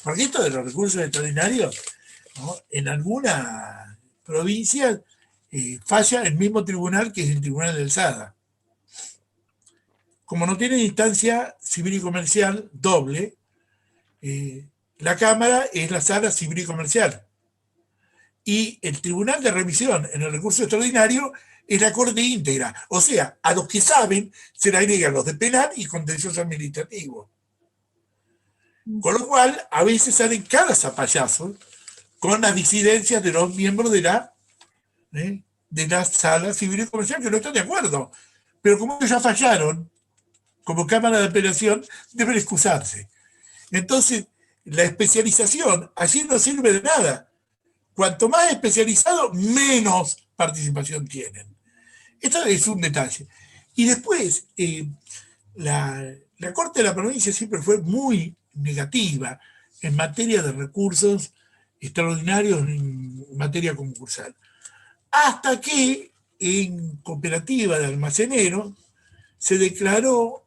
Porque esto de los recursos extraordinarios, ¿no?, en algunas provincias falla el mismo tribunal que es el Tribunal de Alzada. Como no tiene instancia civil y comercial doble, la Cámara es la sala civil y comercial. Y el Tribunal de Revisión en el recurso extraordinario es la Corte íntegra. O sea, a los que saben se le agregan los de penal y contencioso administrativo. Con lo cual, a veces salen cada zapallazo con las disidencias de los miembros de la sala civil y comercial que no están de acuerdo. Pero como ellos ya fallaron como Cámara de Apelación, deben excusarse. Entonces, la especialización allí no sirve de nada. Cuanto más especializado, menos participación tienen. Esto es un detalle. Y después, la Corte de la provincia siempre fue muy negativa en materia de recursos extraordinarios en materia concursal. Hasta que en cooperativa de almaceneros se declaró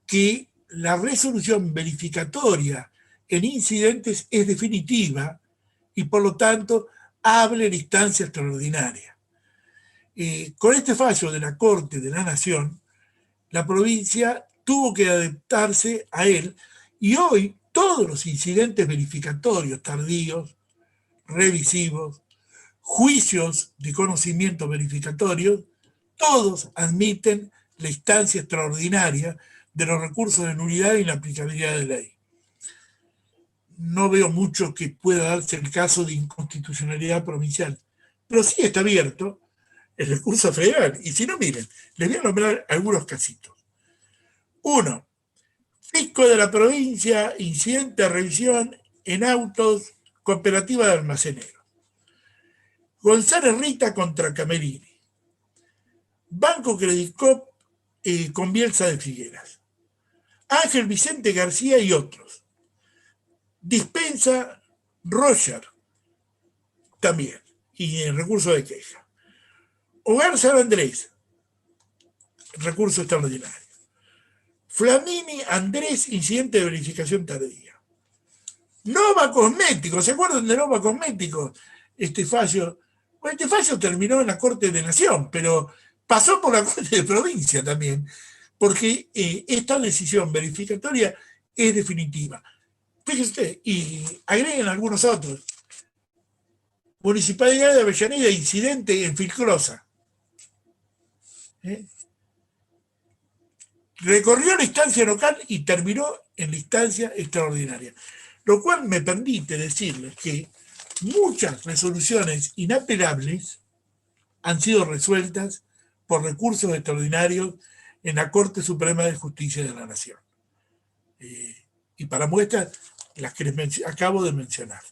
que la resolución verificatoria en incidentes es definitiva y por lo tanto abre la instancia extraordinaria. Con este fallo de la Corte de la Nación, la provincia tuvo que adaptarse a él y hoy todos los incidentes verificatorios tardíos, revisivos, juicios de conocimiento verificatorios, todos admiten la instancia extraordinaria de los recursos de nulidad y la aplicabilidad de ley. No veo mucho que pueda darse el caso de inconstitucionalidad provincial, pero sí está abierto el recurso federal. Y si no, miren, les voy a nombrar algunos casitos. 1. Fisco de la provincia, incidente de revisión en autos, cooperativa de almaceneros. González Rita contra Camerini. Banco Credit Corp con Bielsa de Figueras. Ángel Vicente García y otros. Dispensa Roger también, y en recurso de queja. Hogar San Andrés, recurso extraordinario. Flamini Andrés, incidente de verificación tardía. Nova Cosméticos, ¿se acuerdan de Nova Cosméticos? Este fallo terminó en la Corte de Nación, pero pasó por la Corte de Provincia también, porque esta decisión verificatoria es definitiva. Fíjese usted, y agreguen algunos otros. Municipalidad de Avellaneda, incidente en Filcrosa. Recorrió la instancia local y terminó en la instancia extraordinaria. Lo cual me permite decirles que muchas resoluciones inapelables han sido resueltas por recursos extraordinarios en la Corte Suprema de Justicia de la Nación. Y para muestra, las que les acabo de mencionar.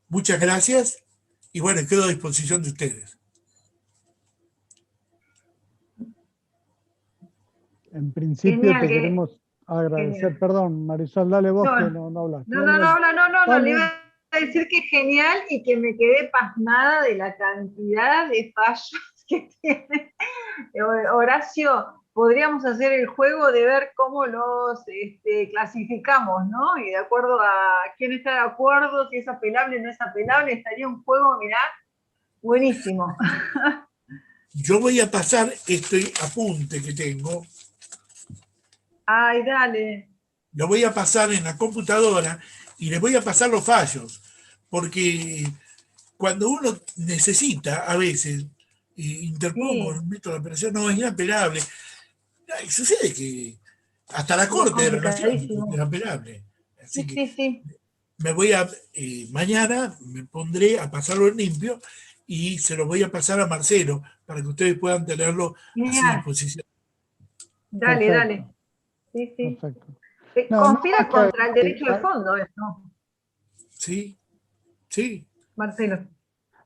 Muchas gracias y bueno, quedo a disposición de ustedes. En principio Genial, te queremos agradecer. genial. Perdón, Marisol, dale vos que no hablaste. No, le iba a decir que genial y que me quedé pasmada de la cantidad de fallos que tiene Horacio. Podríamos hacer el juego de ver cómo los clasificamos, ¿no? Y de acuerdo a quién está de acuerdo, si es apelable o no es apelable, estaría un juego, mirá, buenísimo. Yo voy a pasar este apunte que tengo. Ay, dale. Lo voy a pasar en la computadora y les voy a pasar los fallos, porque cuando uno necesita, a veces, interpongo en un método de operación, no es inapelable. Sucede que hasta la Corte de la Nación es inapelable. Así que Sí. me voy a, mañana me pondré a pasarlo en limpio y se lo voy a pasar a Marcelo para que ustedes puedan tenerlo a su disposición. Dale, Perfecto. dale. Sí. Perfecto. Conspira contra el derecho de fondo, ¿no? Sí. Marcelo.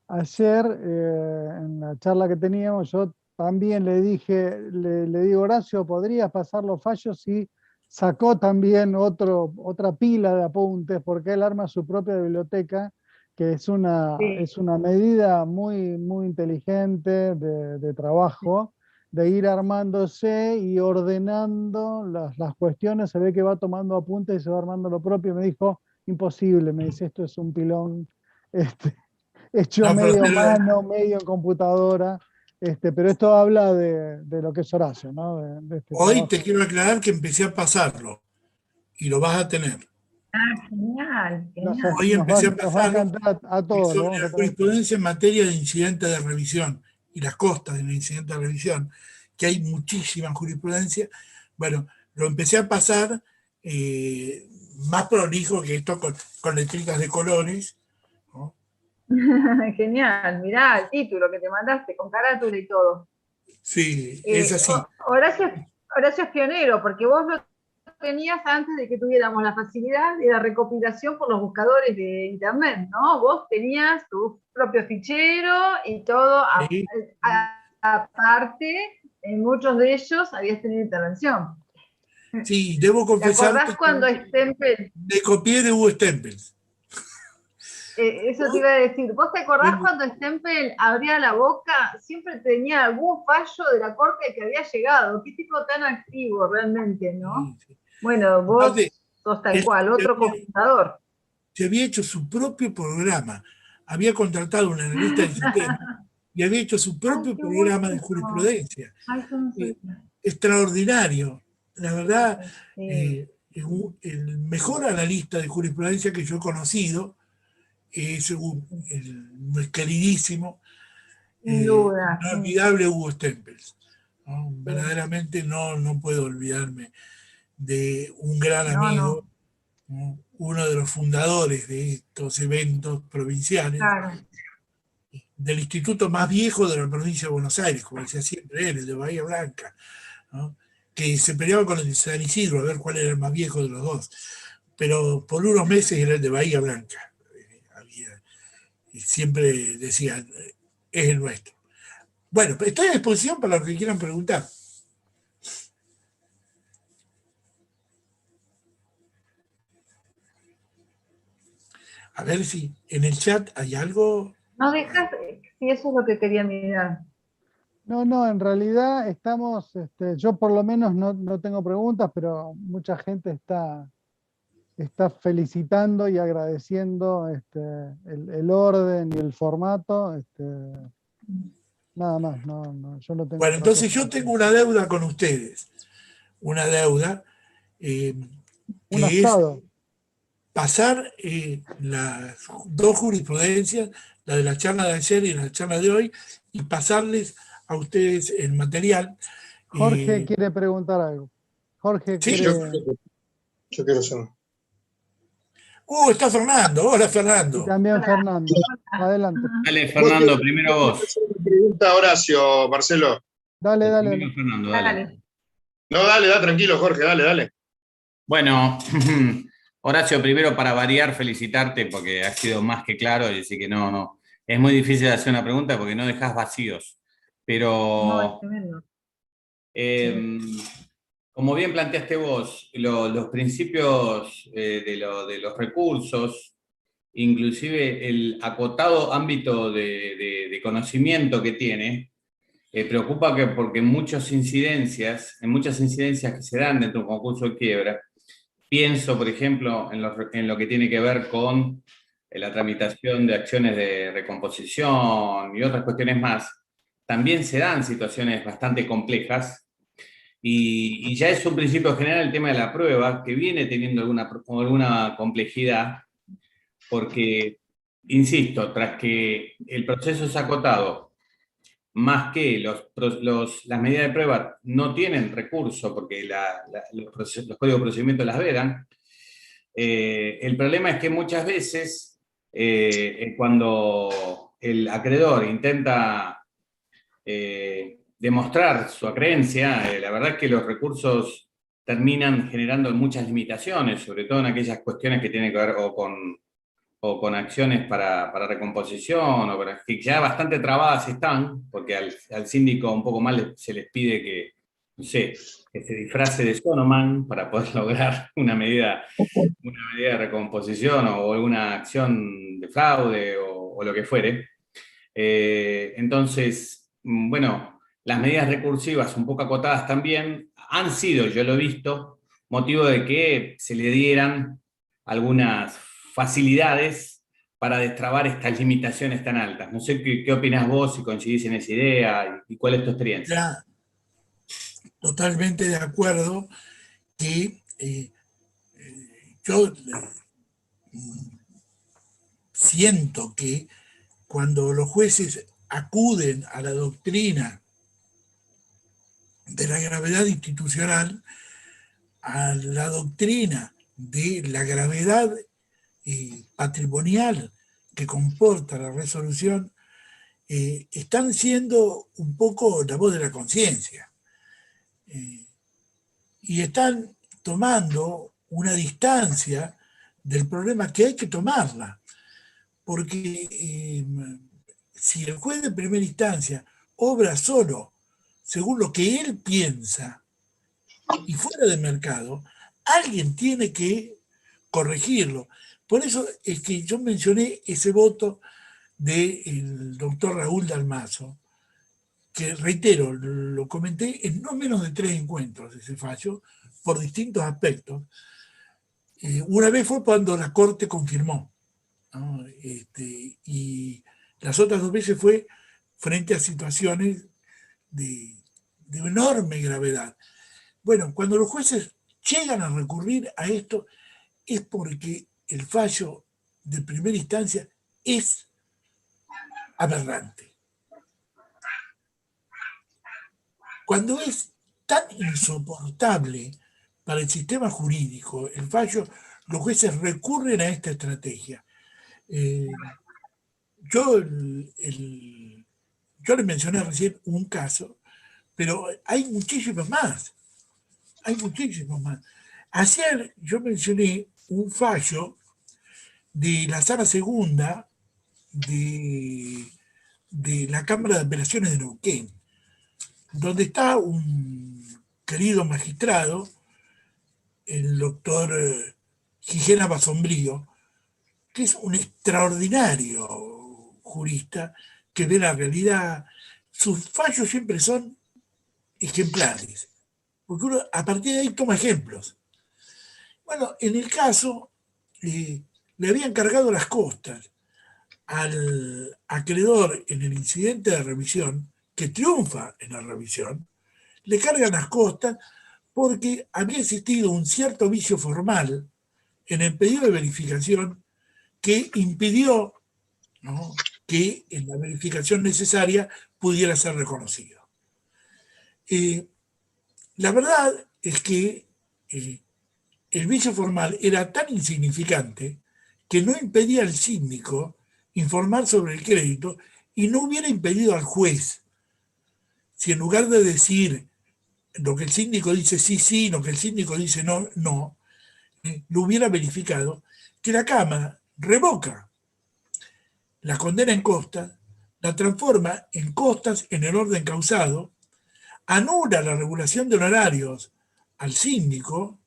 Ayer, en la charla que teníamos, yo también le digo, Horacio, ¿podrías pasar los fallos? Y sacó también otra pila de apuntes, porque él arma su propia biblioteca, que es una medida muy, muy inteligente de trabajo, de ir armándose y ordenando las cuestiones. Se ve que va tomando apuntes y se va armando lo propio. Me dijo, imposible, me dice, esto es un pilón hecho medio mano, medio en computadora, pero esto habla de lo que es Horacio, ¿no? Hoy trabajo. te quiero aclarar que empecé a pasarlo y lo vas a tener. Genial. Hoy empecé a pasarlo a todos. sobre la jurisprudencia en materia de incidente de revisión y las costas de un incidente de revisión, que hay muchísima jurisprudencia. Bueno, lo empecé a pasar más prolijo que esto con letritas de colores, ¿no? Genial, mirá el título que te mandaste, con carátula y todo. Sí, es así. Horacio es pionero, porque vos lo tenías antes de que tuviéramos la facilidad de la recopilación por los buscadores de internet, ¿no? Vos tenías tu propio fichero y todo, Sí. Aparte, en muchos de ellos habías tenido intervención. Sí, debo ¿Te confesar acordás cuando Stempel, me copié de Hugo Stempels. eso te iba a decir, ¿vos te acordás cuando Stempel abría la boca? Siempre tenía algún fallo de la corte que había llegado. Qué tipo tan activo realmente, ¿no? Sí. Bueno, Aparte, vos sos tal él cual, otro cofundador. se había hecho su propio programa, había contratado un analista de sistema y había hecho su Ay, propio qué bueno programa de eso. jurisprudencia. Ay, yo no sabía. Extraordinario. La verdad, Sí, el mejor analista de jurisprudencia que yo he conocido es el queridísimo, sin duda, sí. inolvidable Hugo Stempels, ¿no? Sí. Verdaderamente no puedo olvidarme de un gran No, amigo, no, ¿no? Uno de los fundadores de estos eventos provinciales, claro. del instituto más viejo de la provincia de Buenos Aires, como decía siempre él, el de Bahía Blanca, ¿no? Que se peleaba con el de San Isidro a ver cuál era el más viejo de los dos. Pero por unos meses era el de Bahía Blanca. Y siempre decían, es el nuestro. Bueno, estoy a disposición para los que quieran preguntar. A ver si en el chat hay algo. No dejas, sí, eso es lo que quería mirar. No, en realidad estamos, yo por lo menos no tengo preguntas, pero mucha gente está felicitando y agradeciendo el orden y el formato. Nada más, yo no tengo Bueno, otra entonces cosa. yo tengo una deuda con ustedes. Una deuda eh, Un que es asado. pasar las dos jurisprudencias, la de la charla de ayer y la charla de hoy, y pasarles a ustedes el material. Jorge quiere preguntar algo. Jorge ¿Sí? quiere, Yo quiero saber. Está Fernando. Hola, y Fernando. también Hola. Fernando. Adelante. Dale, Vos Fernando, primero vos. hacer una pregunta a Horacio, Marcelo. Primero Fernando, dale. Dale. No, dale, tranquilo, Jorge, dale. Bueno, Horacio, primero para variar, felicitarte porque has sido más que claro y decir que no. Es muy difícil hacer una pregunta porque no dejas vacíos. No, es Pero tremendo. como bien planteaste vos, los principios de los recursos, inclusive el acotado ámbito de conocimiento que tiene, preocupa porque en muchas incidencias que se dan dentro de un concurso de quiebra, pienso, por ejemplo, en lo que tiene que ver con la tramitación de acciones de recomposición y otras cuestiones más, también se dan situaciones bastante complejas y ya es un principio general el tema de la prueba, que viene teniendo alguna complejidad, porque, insisto, tras que el proceso es acotado, más que las medidas de prueba no tienen recurso, porque los códigos de procedimiento las vedan, el problema es que muchas veces, cuando el acreedor intenta demostrar su acreencia, la verdad es que los recursos terminan generando muchas limitaciones, sobre todo en aquellas cuestiones que tienen que ver o con acciones para recomposición, que ya bastante trabadas están, porque al síndico un poco más se les pide que, no sé, que se disfrace de Sonoman para poder lograr una medida de recomposición o alguna acción de fraude o lo que fuere. Entonces, bueno, las medidas recursivas un poco acotadas también han sido, yo lo he visto, motivo de que se le dieran algunas facilidades para destrabar estas limitaciones tan altas. No sé qué opinás vos, si coincidís en esa idea y cuál es tu experiencia. Ya, totalmente de acuerdo que yo siento que cuando los jueces acuden a la doctrina de la gravedad institucional, a la doctrina de la gravedad patrimonial que comporta la resolución, están siendo un poco la voz de la conciencia y están tomando una distancia del problema que hay que tomarla, porque si el juez de primera instancia obra solo según lo que él piensa y fuera de mercado, alguien tiene que corregirlo. Por eso es que yo mencioné ese voto del doctor Raúl Dalmazo, que reitero, lo comenté en no menos de 3 encuentros ese fallo, por distintos aspectos. Una vez fue cuando la Corte confirmó, ¿no? Y las otras 2 veces fue frente a situaciones de enorme gravedad. Bueno, cuando los jueces llegan a recurrir a esto es porque el fallo de primera instancia es aberrante. Cuando es tan insoportable para el sistema jurídico el fallo, los jueces recurren a esta estrategia. Yo les mencioné recién un caso, pero hay muchísimos más. Hay muchísimos más. Ayer yo mencioné un fallo de la Sala Segunda de la Cámara de Apelaciones de Neuquén, donde está un querido magistrado, el doctor Gijena Basombrío, que es un extraordinario jurista que ve la realidad. Sus fallos siempre son ejemplares, porque uno a partir de ahí toma ejemplos. Bueno, en el caso, le habían cargado las costas al acreedor en el incidente de revisión, que triunfa en la revisión, le cargan las costas porque había existido un cierto vicio formal en el pedido de verificación que impidió, ¿no?, que en la verificación necesaria pudiera ser reconocido. La verdad es que el vicio formal era tan insignificante que no impedía al síndico informar sobre el crédito y no hubiera impedido al juez, si en lugar de decir lo que el síndico dice sí, sí, lo que el síndico dice no, no, lo hubiera verificado, que la Cámara revoca la condena en costas, la transforma en costas en el orden causado, anula la regulación de honorarios al síndico,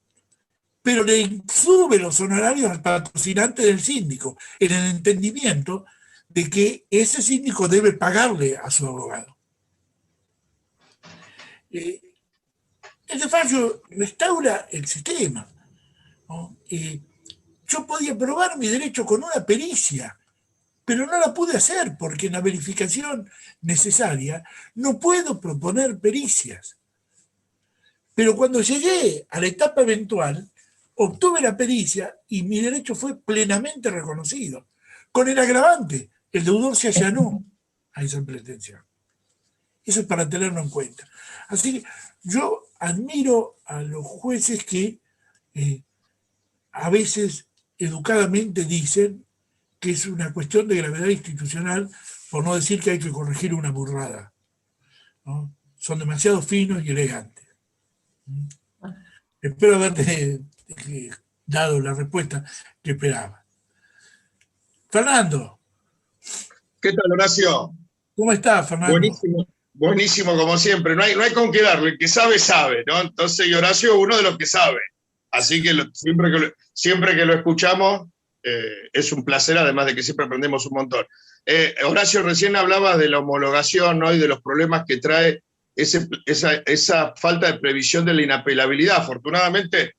pero le sube los honorarios al patrocinante del síndico, en el entendimiento de que ese síndico debe pagarle a su abogado. Este fallo restaura el sistema, ¿no? Yo podía probar mi derecho con una pericia, pero no la pude hacer porque en la verificación necesaria no puedo proponer pericias. Pero cuando llegué a la etapa eventual, obtuve la pericia y mi derecho fue plenamente reconocido, con el agravante: el deudor se allanó a esa pretensión. Eso es para tenerlo en cuenta. Así que yo admiro a los jueces que a veces educadamente dicen que es una cuestión de gravedad institucional, por no decir que hay que corregir una burrada, ¿no? Son demasiado finos y elegantes. Espero haberte dado la respuesta que esperaba. Fernando. ¿Qué tal, Horacio? ¿Cómo estás, Fernando? Buenísimo, buenísimo como siempre. No hay con qué darle. El que sabe, sabe, ¿no? Entonces, y Horacio es uno de los que sabe. Así que siempre que lo escuchamos, es un placer, además de que siempre aprendemos un montón. Horacio, recién hablabas de la homologación, ¿no?, y de los problemas que trae esa falta de previsión de la inapelabilidad. Afortunadamente,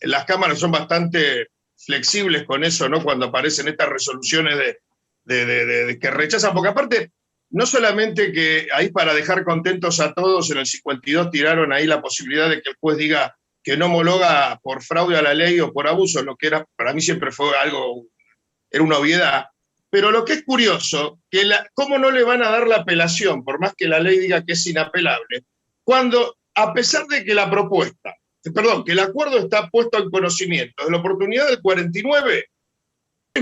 las cámaras son bastante flexibles con eso, ¿no?, cuando aparecen estas resoluciones de que rechazan, porque aparte, no solamente que ahí para dejar contentos a todos, en el 52 tiraron ahí la posibilidad de que el juez diga que no homologa por fraude a la ley o por abuso, lo que era, para mí siempre fue algo, era una obviedad. Pero lo que es curioso, ¿cómo no le van a dar la apelación, por más que la ley diga que es inapelable, cuando, a pesar de que que el acuerdo está puesto en conocimiento de la oportunidad del 49,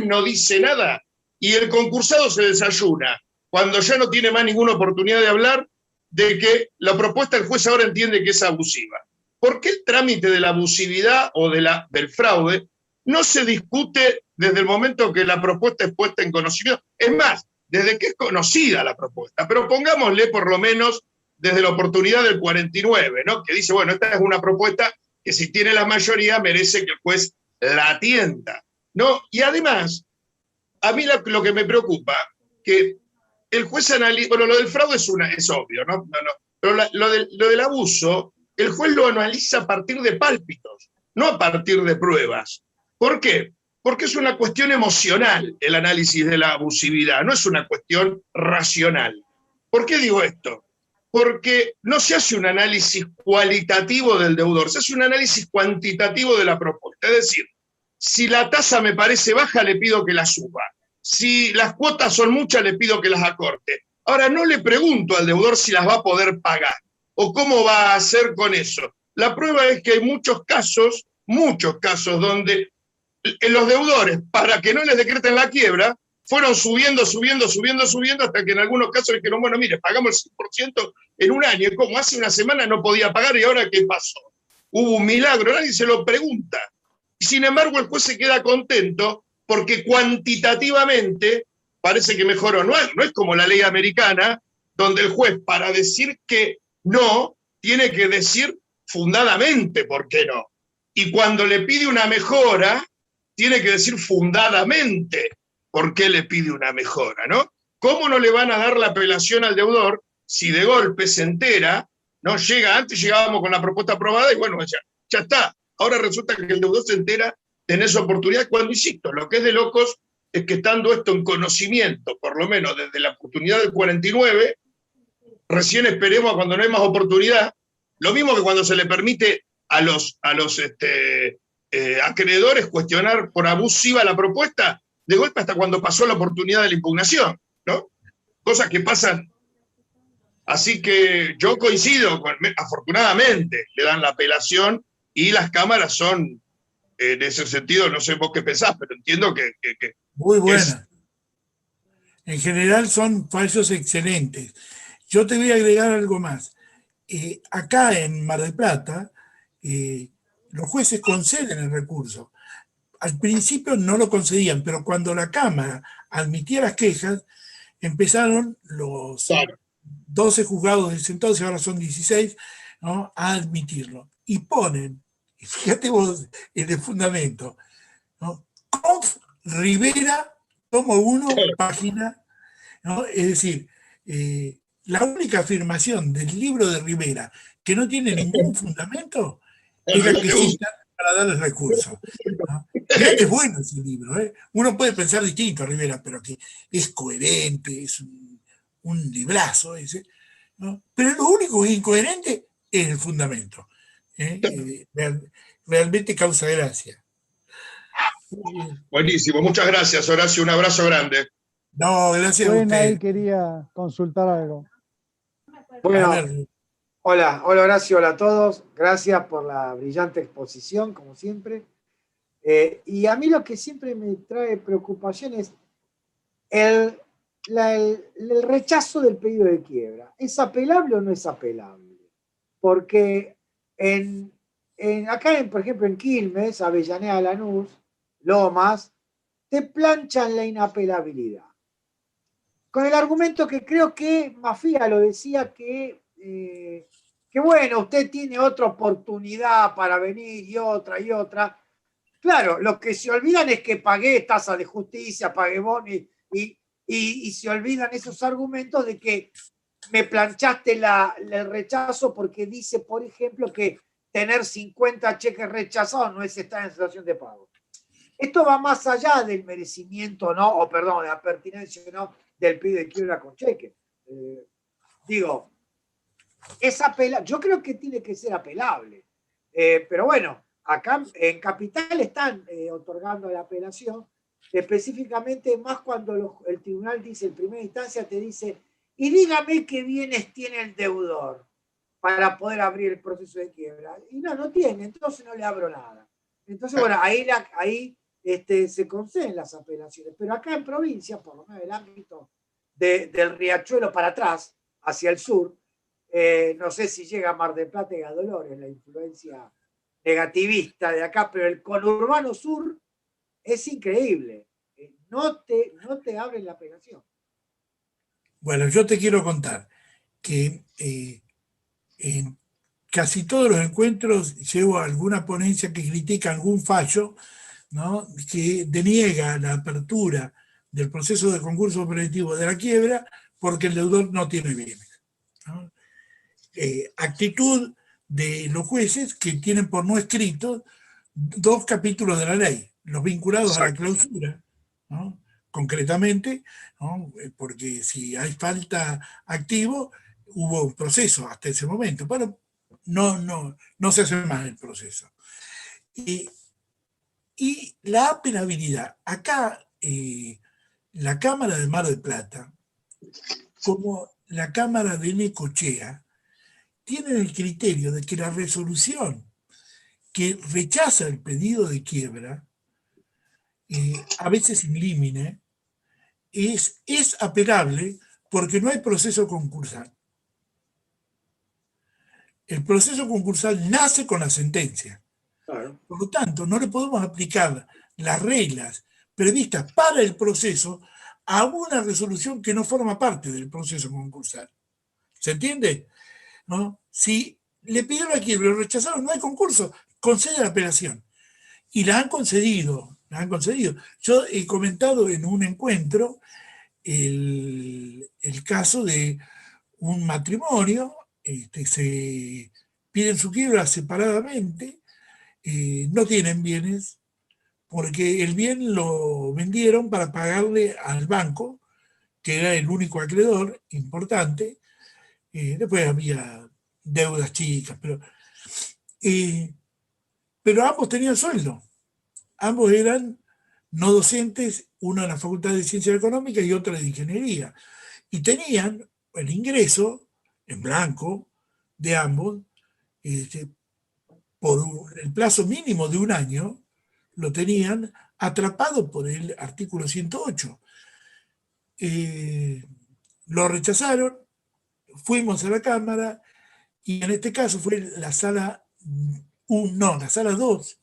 no dice nada, y el concursado se desayuna, cuando ya no tiene más ninguna oportunidad de hablar, de que la propuesta del juez ahora entiende que es abusiva? ¿Por qué el trámite de la abusividad o del fraude no se discute desde el momento que la propuesta es puesta en conocimiento? Es más, desde que es conocida la propuesta, pero pongámosle por lo menos desde la oportunidad del 49, ¿no? Que dice, bueno, esta es una propuesta que si tiene la mayoría merece que el juez la atienda, ¿no? Y además, a mí lo que me preocupa, que el juez analiza, bueno, lo del fraude es obvio, ¿no? Pero lo del abuso, el juez lo analiza a partir de pálpitos, no a partir de pruebas. ¿Por qué? Porque es una cuestión emocional el análisis de la abusividad, no es una cuestión racional. ¿Por qué digo esto? Porque no se hace un análisis cualitativo del deudor, se hace un análisis cuantitativo de la propuesta. Es decir, si la tasa me parece baja, le pido que la suba. Si las cuotas son muchas, le pido que las acorte. Ahora, no le pregunto al deudor si las va a poder pagar o cómo va a hacer con eso. La prueba es que hay muchos casos donde los deudores, para que no les decreten la quiebra, fueron subiendo, hasta que en algunos casos dijeron, bueno, mire, pagamos el 100% en un año, y como hace una semana no podía pagar, ¿y ahora qué pasó? Hubo un milagro, nadie se lo pregunta. Y sin embargo, el juez se queda contento porque cuantitativamente parece que mejoró. No es como la ley americana, donde el juez, para decir que no, tiene que decir fundadamente por qué no. Y cuando le pide una mejora, tiene que decir fundadamente por qué le pide una mejora, ¿no? ¿Cómo no le van a dar la apelación al deudor si de golpe se entera, ¿no? Antes llegábamos con la propuesta aprobada y bueno, ya está. Ahora resulta que el deudor se entera, tenés oportunidad, cuando, insisto, lo que es de locos es que estando esto en conocimiento, por lo menos desde la oportunidad del 49, recién esperemos a cuando no hay más oportunidad, lo mismo que cuando se le permite a los acreedores cuestionar por abusiva la propuesta, de golpe hasta cuando pasó la oportunidad de la impugnación, ¿no? Cosas que pasan. Así que yo coincido, afortunadamente le dan la apelación y las cámaras son, en ese sentido, no sé vos qué pensás, pero entiendo que muy buenas. En general son fallos excelentes. Yo te voy a agregar algo más. Acá en Mar del Plata, los jueces conceden el recurso. Al principio no lo concedían, pero cuando la Cámara admitía las quejas, empezaron los 12 juzgados de ese entonces, ahora son 16, ¿no?, a admitirlo. Y ponen, fíjate vos en el fundamento, ¿no?, Conf Rivera, tomo 1, página, ¿no? Es decir, la única afirmación del libro de Rivera que no tiene ningún fundamento es la que citan para dar el recurso, ¿no? Es bueno ese libro, ¿eh? Uno puede pensar distinto, Rivera, pero que es coherente, es un librazo ese, ¿no? Pero lo único que es incoherente es el fundamento, ¿eh? Realmente causa gracia. Buenísimo, muchas gracias, Horacio, un abrazo grande. No, gracias a usted. Ahí quería consultar algo. Bueno, hola Horacio, hola a todos. Gracias por la brillante exposición, como siempre. Y a mí lo que siempre me trae preocupación es el rechazo del pedido de quiebra. ¿Es apelable o no es apelable? Porque acá, por ejemplo, en Quilmes, Avellaneda, Lanús, Lomas, te planchan la inapelabilidad. Con el argumento que creo que Mafia lo decía, que bueno, usted tiene otra oportunidad para venir y otra. Claro, lo que se olvidan es que pagué tasa de justicia, pagué bono y se olvidan esos argumentos de que me planchaste el rechazo porque dice, por ejemplo, que tener 50 cheques rechazados no es estar en situación de pago. Esto va más allá del merecimiento, ¿no? O perdón, de la pertinencia, ¿no?, del pedido de quiebra con cheque. Digo, es apelable. Yo creo que tiene que ser apelable. Pero bueno, acá en Capital están otorgando la apelación, específicamente más cuando el tribunal dice, en primera instancia te dice, y dígame qué bienes tiene el deudor para poder abrir el proceso de quiebra. Y no tiene, entonces no le abro nada. Entonces, bueno, ahí se conceden las apelaciones. Pero acá en provincia, por lo menos el ámbito del Riachuelo para atrás, hacia el sur, no sé si llega a Mar del Plata y a Dolores la influencia negativista de acá, pero el conurbano sur es increíble. No te abren la apelación. Bueno, yo te quiero contar que en casi todos los encuentros llevo a alguna ponencia que critica algún fallo, ¿no?, que deniega la apertura del proceso de concurso preventivo de la quiebra porque el deudor no tiene bienes, ¿no? Actitud de los jueces que tienen por no escrito 2 capítulos de la ley, los vinculados a la clausura, ¿no?, concretamente, ¿no?, porque si hay falta activo, hubo un proceso hasta ese momento, pero no se hace más el proceso. Y la apelabilidad, acá la Cámara de Mar del Plata, como la Cámara de Necochea, tienen el criterio de que la resolución que rechaza el pedido de quiebra, a veces in limine, es apelable porque no hay proceso concursal. El proceso concursal nace con la sentencia. Claro. Por lo tanto, no le podemos aplicar las reglas previstas para el proceso a una resolución que no forma parte del proceso concursal. ¿Se entiende? ¿No? Si le pidieron la quiebra y lo rechazaron, no hay concurso, concede la apelación. Y la han concedido, Yo he comentado en un encuentro el caso de un matrimonio, se piden su quiebra separadamente, no tienen bienes, porque el bien lo vendieron para pagarle al banco, que era el único acreedor importante. Después había deudas chicas, pero ambos tenían sueldo. Ambos eran no docentes, uno en la Facultad de Ciencias Económicas y otro de Ingeniería. Y tenían el ingreso en blanco de ambos, por el plazo mínimo de 1 año, lo tenían atrapado por el artículo 108. Lo rechazaron, fuimos a la Cámara, y en este caso fue la sala 2,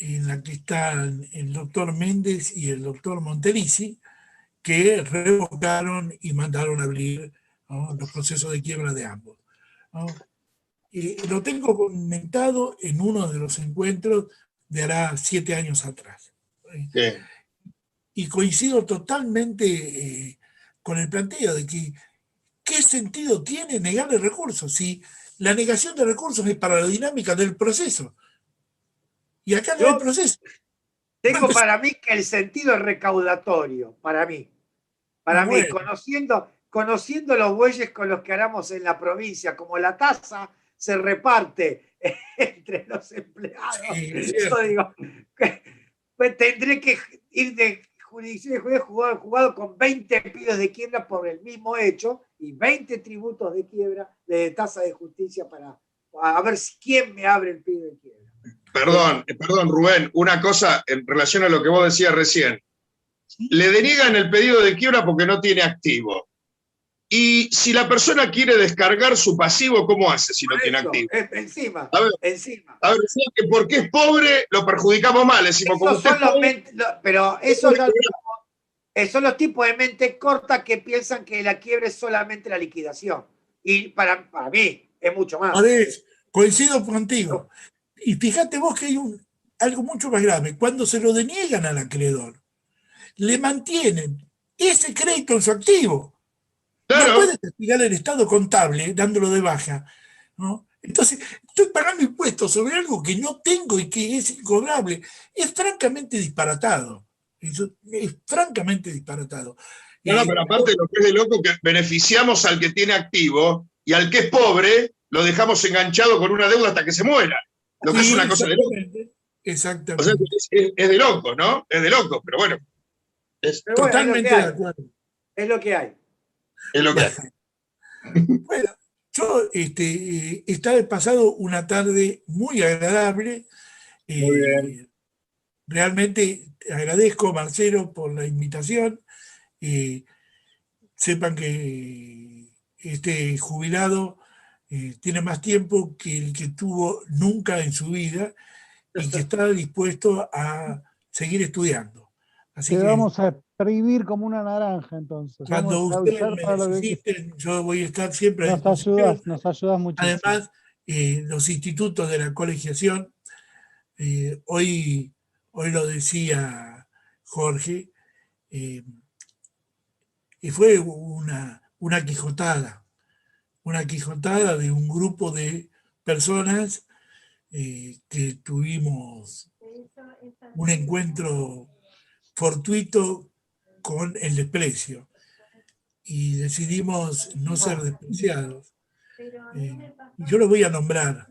en la que están el doctor Méndez y el doctor Montelici, que revocaron y mandaron a abrir, ¿no?, los procesos de quiebra de ambos, ¿no? Lo tengo comentado en uno de los encuentros de hará 7 años atrás. Bien. Y coincido totalmente con el planteo de que ¿qué sentido tiene negarle recursos si la negación de recursos es para la dinámica del proceso? Y acá no hay proceso. Tengo para mí que el sentido es recaudatorio, para mí. Para mí, conociendo los bueyes con los que haramos en la provincia, como la tasa se reparte entre los empleados, yo digo, pues tendré que ir de jurisdicción de juez jugado con 20 pedidos de quiebra por el mismo hecho y 20 tributos de quiebra de tasa de justicia para a ver quién me abre el pedido de quiebra. Perdón, Rubén, una cosa en relación a lo que vos decías recién. Le deniegan el pedido de quiebra porque no tiene activo. Y si la persona quiere descargar su pasivo, ¿cómo hace si no tiene activo? Encima. A ver, decía que porque es pobre lo perjudicamos mal. Decimos, pero esos son los tipos de mente corta que piensan que la quiebra es solamente la liquidación. Y para mí es mucho más. Coincido contigo. Y fíjate vos que hay algo mucho más grave. Cuando se lo deniegan al acreedor, le mantienen ese crédito en su activo. Claro. No puede castigar el estado contable dándolo de baja, ¿no? Entonces, estoy pagando impuestos sobre algo que no tengo y que es incobrable. Es francamente disparatado. Es francamente disparatado. No, pero aparte lo que es de loco, que beneficiamos al que tiene activo y al que es pobre lo dejamos enganchado con una deuda hasta que se muera. Lo que es una cosa de loco. Exactamente. O sea, es de loco, ¿no? Es de loco, pero bueno. Totalmente de acuerdo. Es lo que hay. Es lo que hay. Bueno, yo he pasado una tarde muy agradable. Muy bien. Realmente agradezco, Marcelo, por la invitación. Sepan que este jubilado tiene más tiempo que el que tuvo nunca en su vida y que está dispuesto a seguir estudiando. Así Te vamos a exprimir como una naranja, entonces. Cuando Vamos a ustedes usar me para lo que necesiten, yo voy a estar siempre a disposición. nos ayudas muchísimo. Además, los institutos de la colegiación, hoy lo decía Jorge, y fue una quijotada de un grupo de personas que tuvimos un encuentro fortuito con el desprecio y decidimos no ser despreciados. Y yo lo voy a nombrar,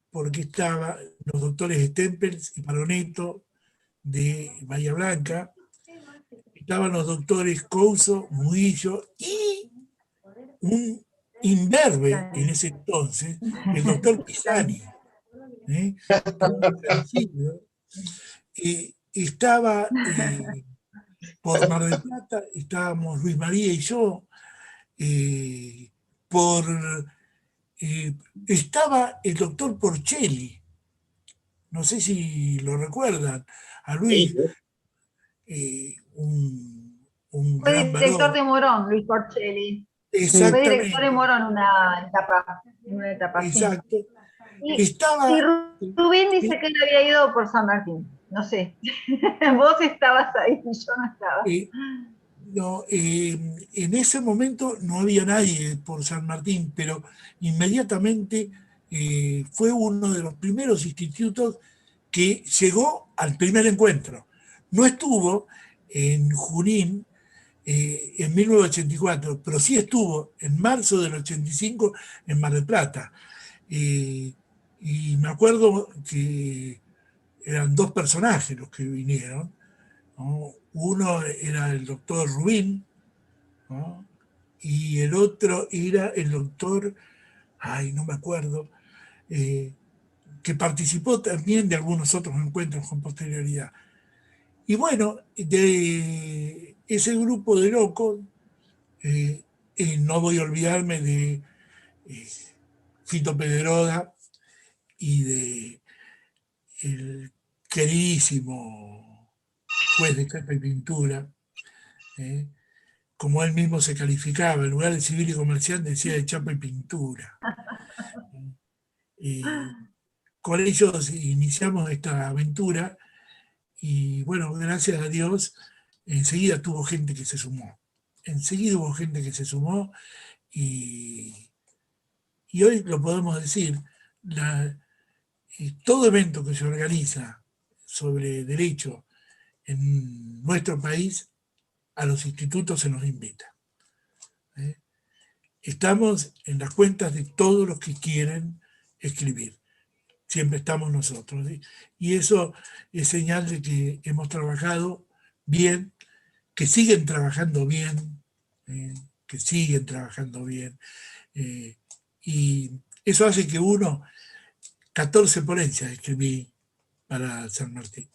porque estaban los doctores Stempels y Paroneto de Bahía Blanca, estaban los doctores Couso, Murillo y un imberbe en ese entonces, el doctor Pisani, estaba por Mar del Plata, estábamos Luis María y yo, estaba el doctor Porcelli, no sé si lo recuerdan, a Luis, un Fue gran director varón. de Morón, Luis Porcelli. Exactamente. Fue director de Morón en una etapa. Exacto. Sí. Estaba. Y Rubén dice que él había ido por San Martín. No sé. Vos estabas ahí y yo no estaba. En ese momento no había nadie por San Martín, pero inmediatamente fue uno de los primeros institutos que llegó al primer encuentro. No estuvo en Junín en 1984, pero sí estuvo en marzo del 85 en Mar del Plata. Y me acuerdo que eran dos personajes los que vinieron, ¿no? Uno era el doctor Rubín, ¿no? Y el otro era el doctor, no me acuerdo, que participó también de algunos otros encuentros con posterioridad. Y bueno, de ese grupo de locos, no voy a olvidarme de Fito Pedroda y de el queridísimo juez de Chapa y Pintura, como él mismo se calificaba, en lugar de civil y comercial decía de Chapa y Pintura. Con ellos iniciamos esta aventura y bueno, gracias a Dios, enseguida hubo gente que se sumó y hoy lo podemos decir, todo evento que se organiza sobre derecho en nuestro país, a los institutos se nos invita. Estamos en las cuentas de todos los que quieren escribir. Siempre estamos nosotros. Y eso es señal de que hemos trabajado bien, que siguen trabajando bien, y eso hace que 14 ponencias escribí para San Martín,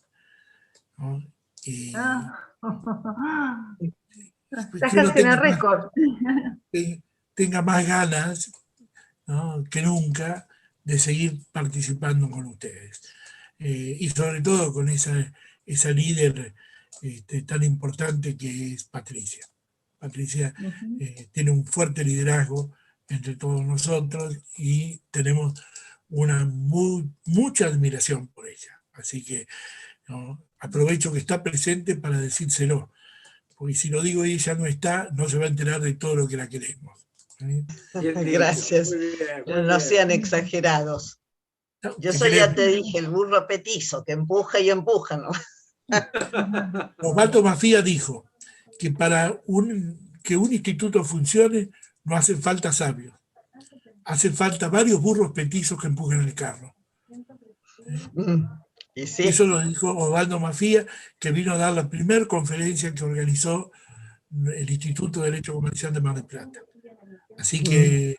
¿no? Estás casi en el récord. Tenga más ganas, ¿no?, que nunca de seguir participando con ustedes. Y sobre todo con esa líder tan importante que es Patricia. Patricia tiene un fuerte liderazgo entre todos nosotros y tenemos mucha admiración por ella. Así que, ¿no?, aprovecho que está presente para decírselo, porque si lo digo y ella no está, no se va a enterar de todo lo que la queremos. Gracias. No sean exagerados. Yo soy, ya te dije, el burro petizo, que empuja y empuja, ¿no? Osvaldo Mafía dijo que para que un instituto funcione no hacen falta sabios, hacen falta varios burros petizos que empujen el carro. ¿Y sí? Eso lo dijo Osvaldo Mafía, que vino a dar la primera conferencia que organizó el Instituto de Derecho Comercial de Mar del Plata. Así que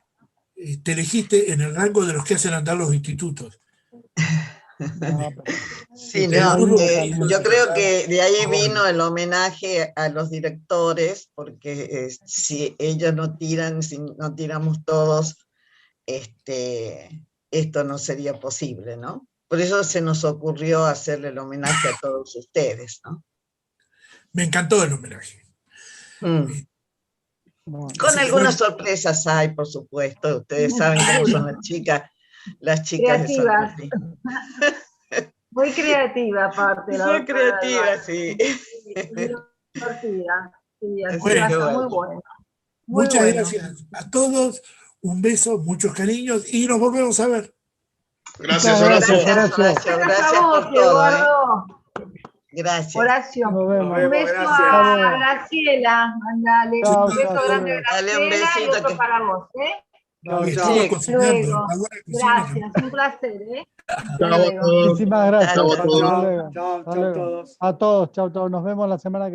te elegiste en el rango de los que hacen andar los institutos. Sí, no, yo creo que de ahí vino el homenaje a los directores, porque si ellos no tiran, si no tiramos todos, esto no sería posible, ¿no? Por eso se nos ocurrió hacerle el homenaje a todos ustedes, ¿no? Me encantó el homenaje. Bueno, Con algunas sorpresas hay, por supuesto. Ustedes saben cómo son las chicas de San Creativas. Martín. Muy creativa aparte. la Muy doctora creativa, Alba. sí. Divertida. Sí, así Bueno, que está muy bueno. Muy Muchas bueno. gracias a todos. Un beso, muchos cariños y nos volvemos a ver. Gracias, Muchas Horacio. Gracias, Horacio. Gracias por todo. Eduardo. Gracias. Horacio. nos vemos. Un beso gracias. a Graciela. Mandale. Chao, Un beso chao, grande a Dale un Graciela y besito otro que- para vos. Chao, Y chao. estuve Sí, cocinando. luego. La buena cocina. Gracias, un placer. Hasta Chao a luego. todos. Muchísimas gracias. Chao, Hasta chao. luego. Chao, Hasta chao luego. todos. A todos, chao, chao. Nos vemos la semana que viene.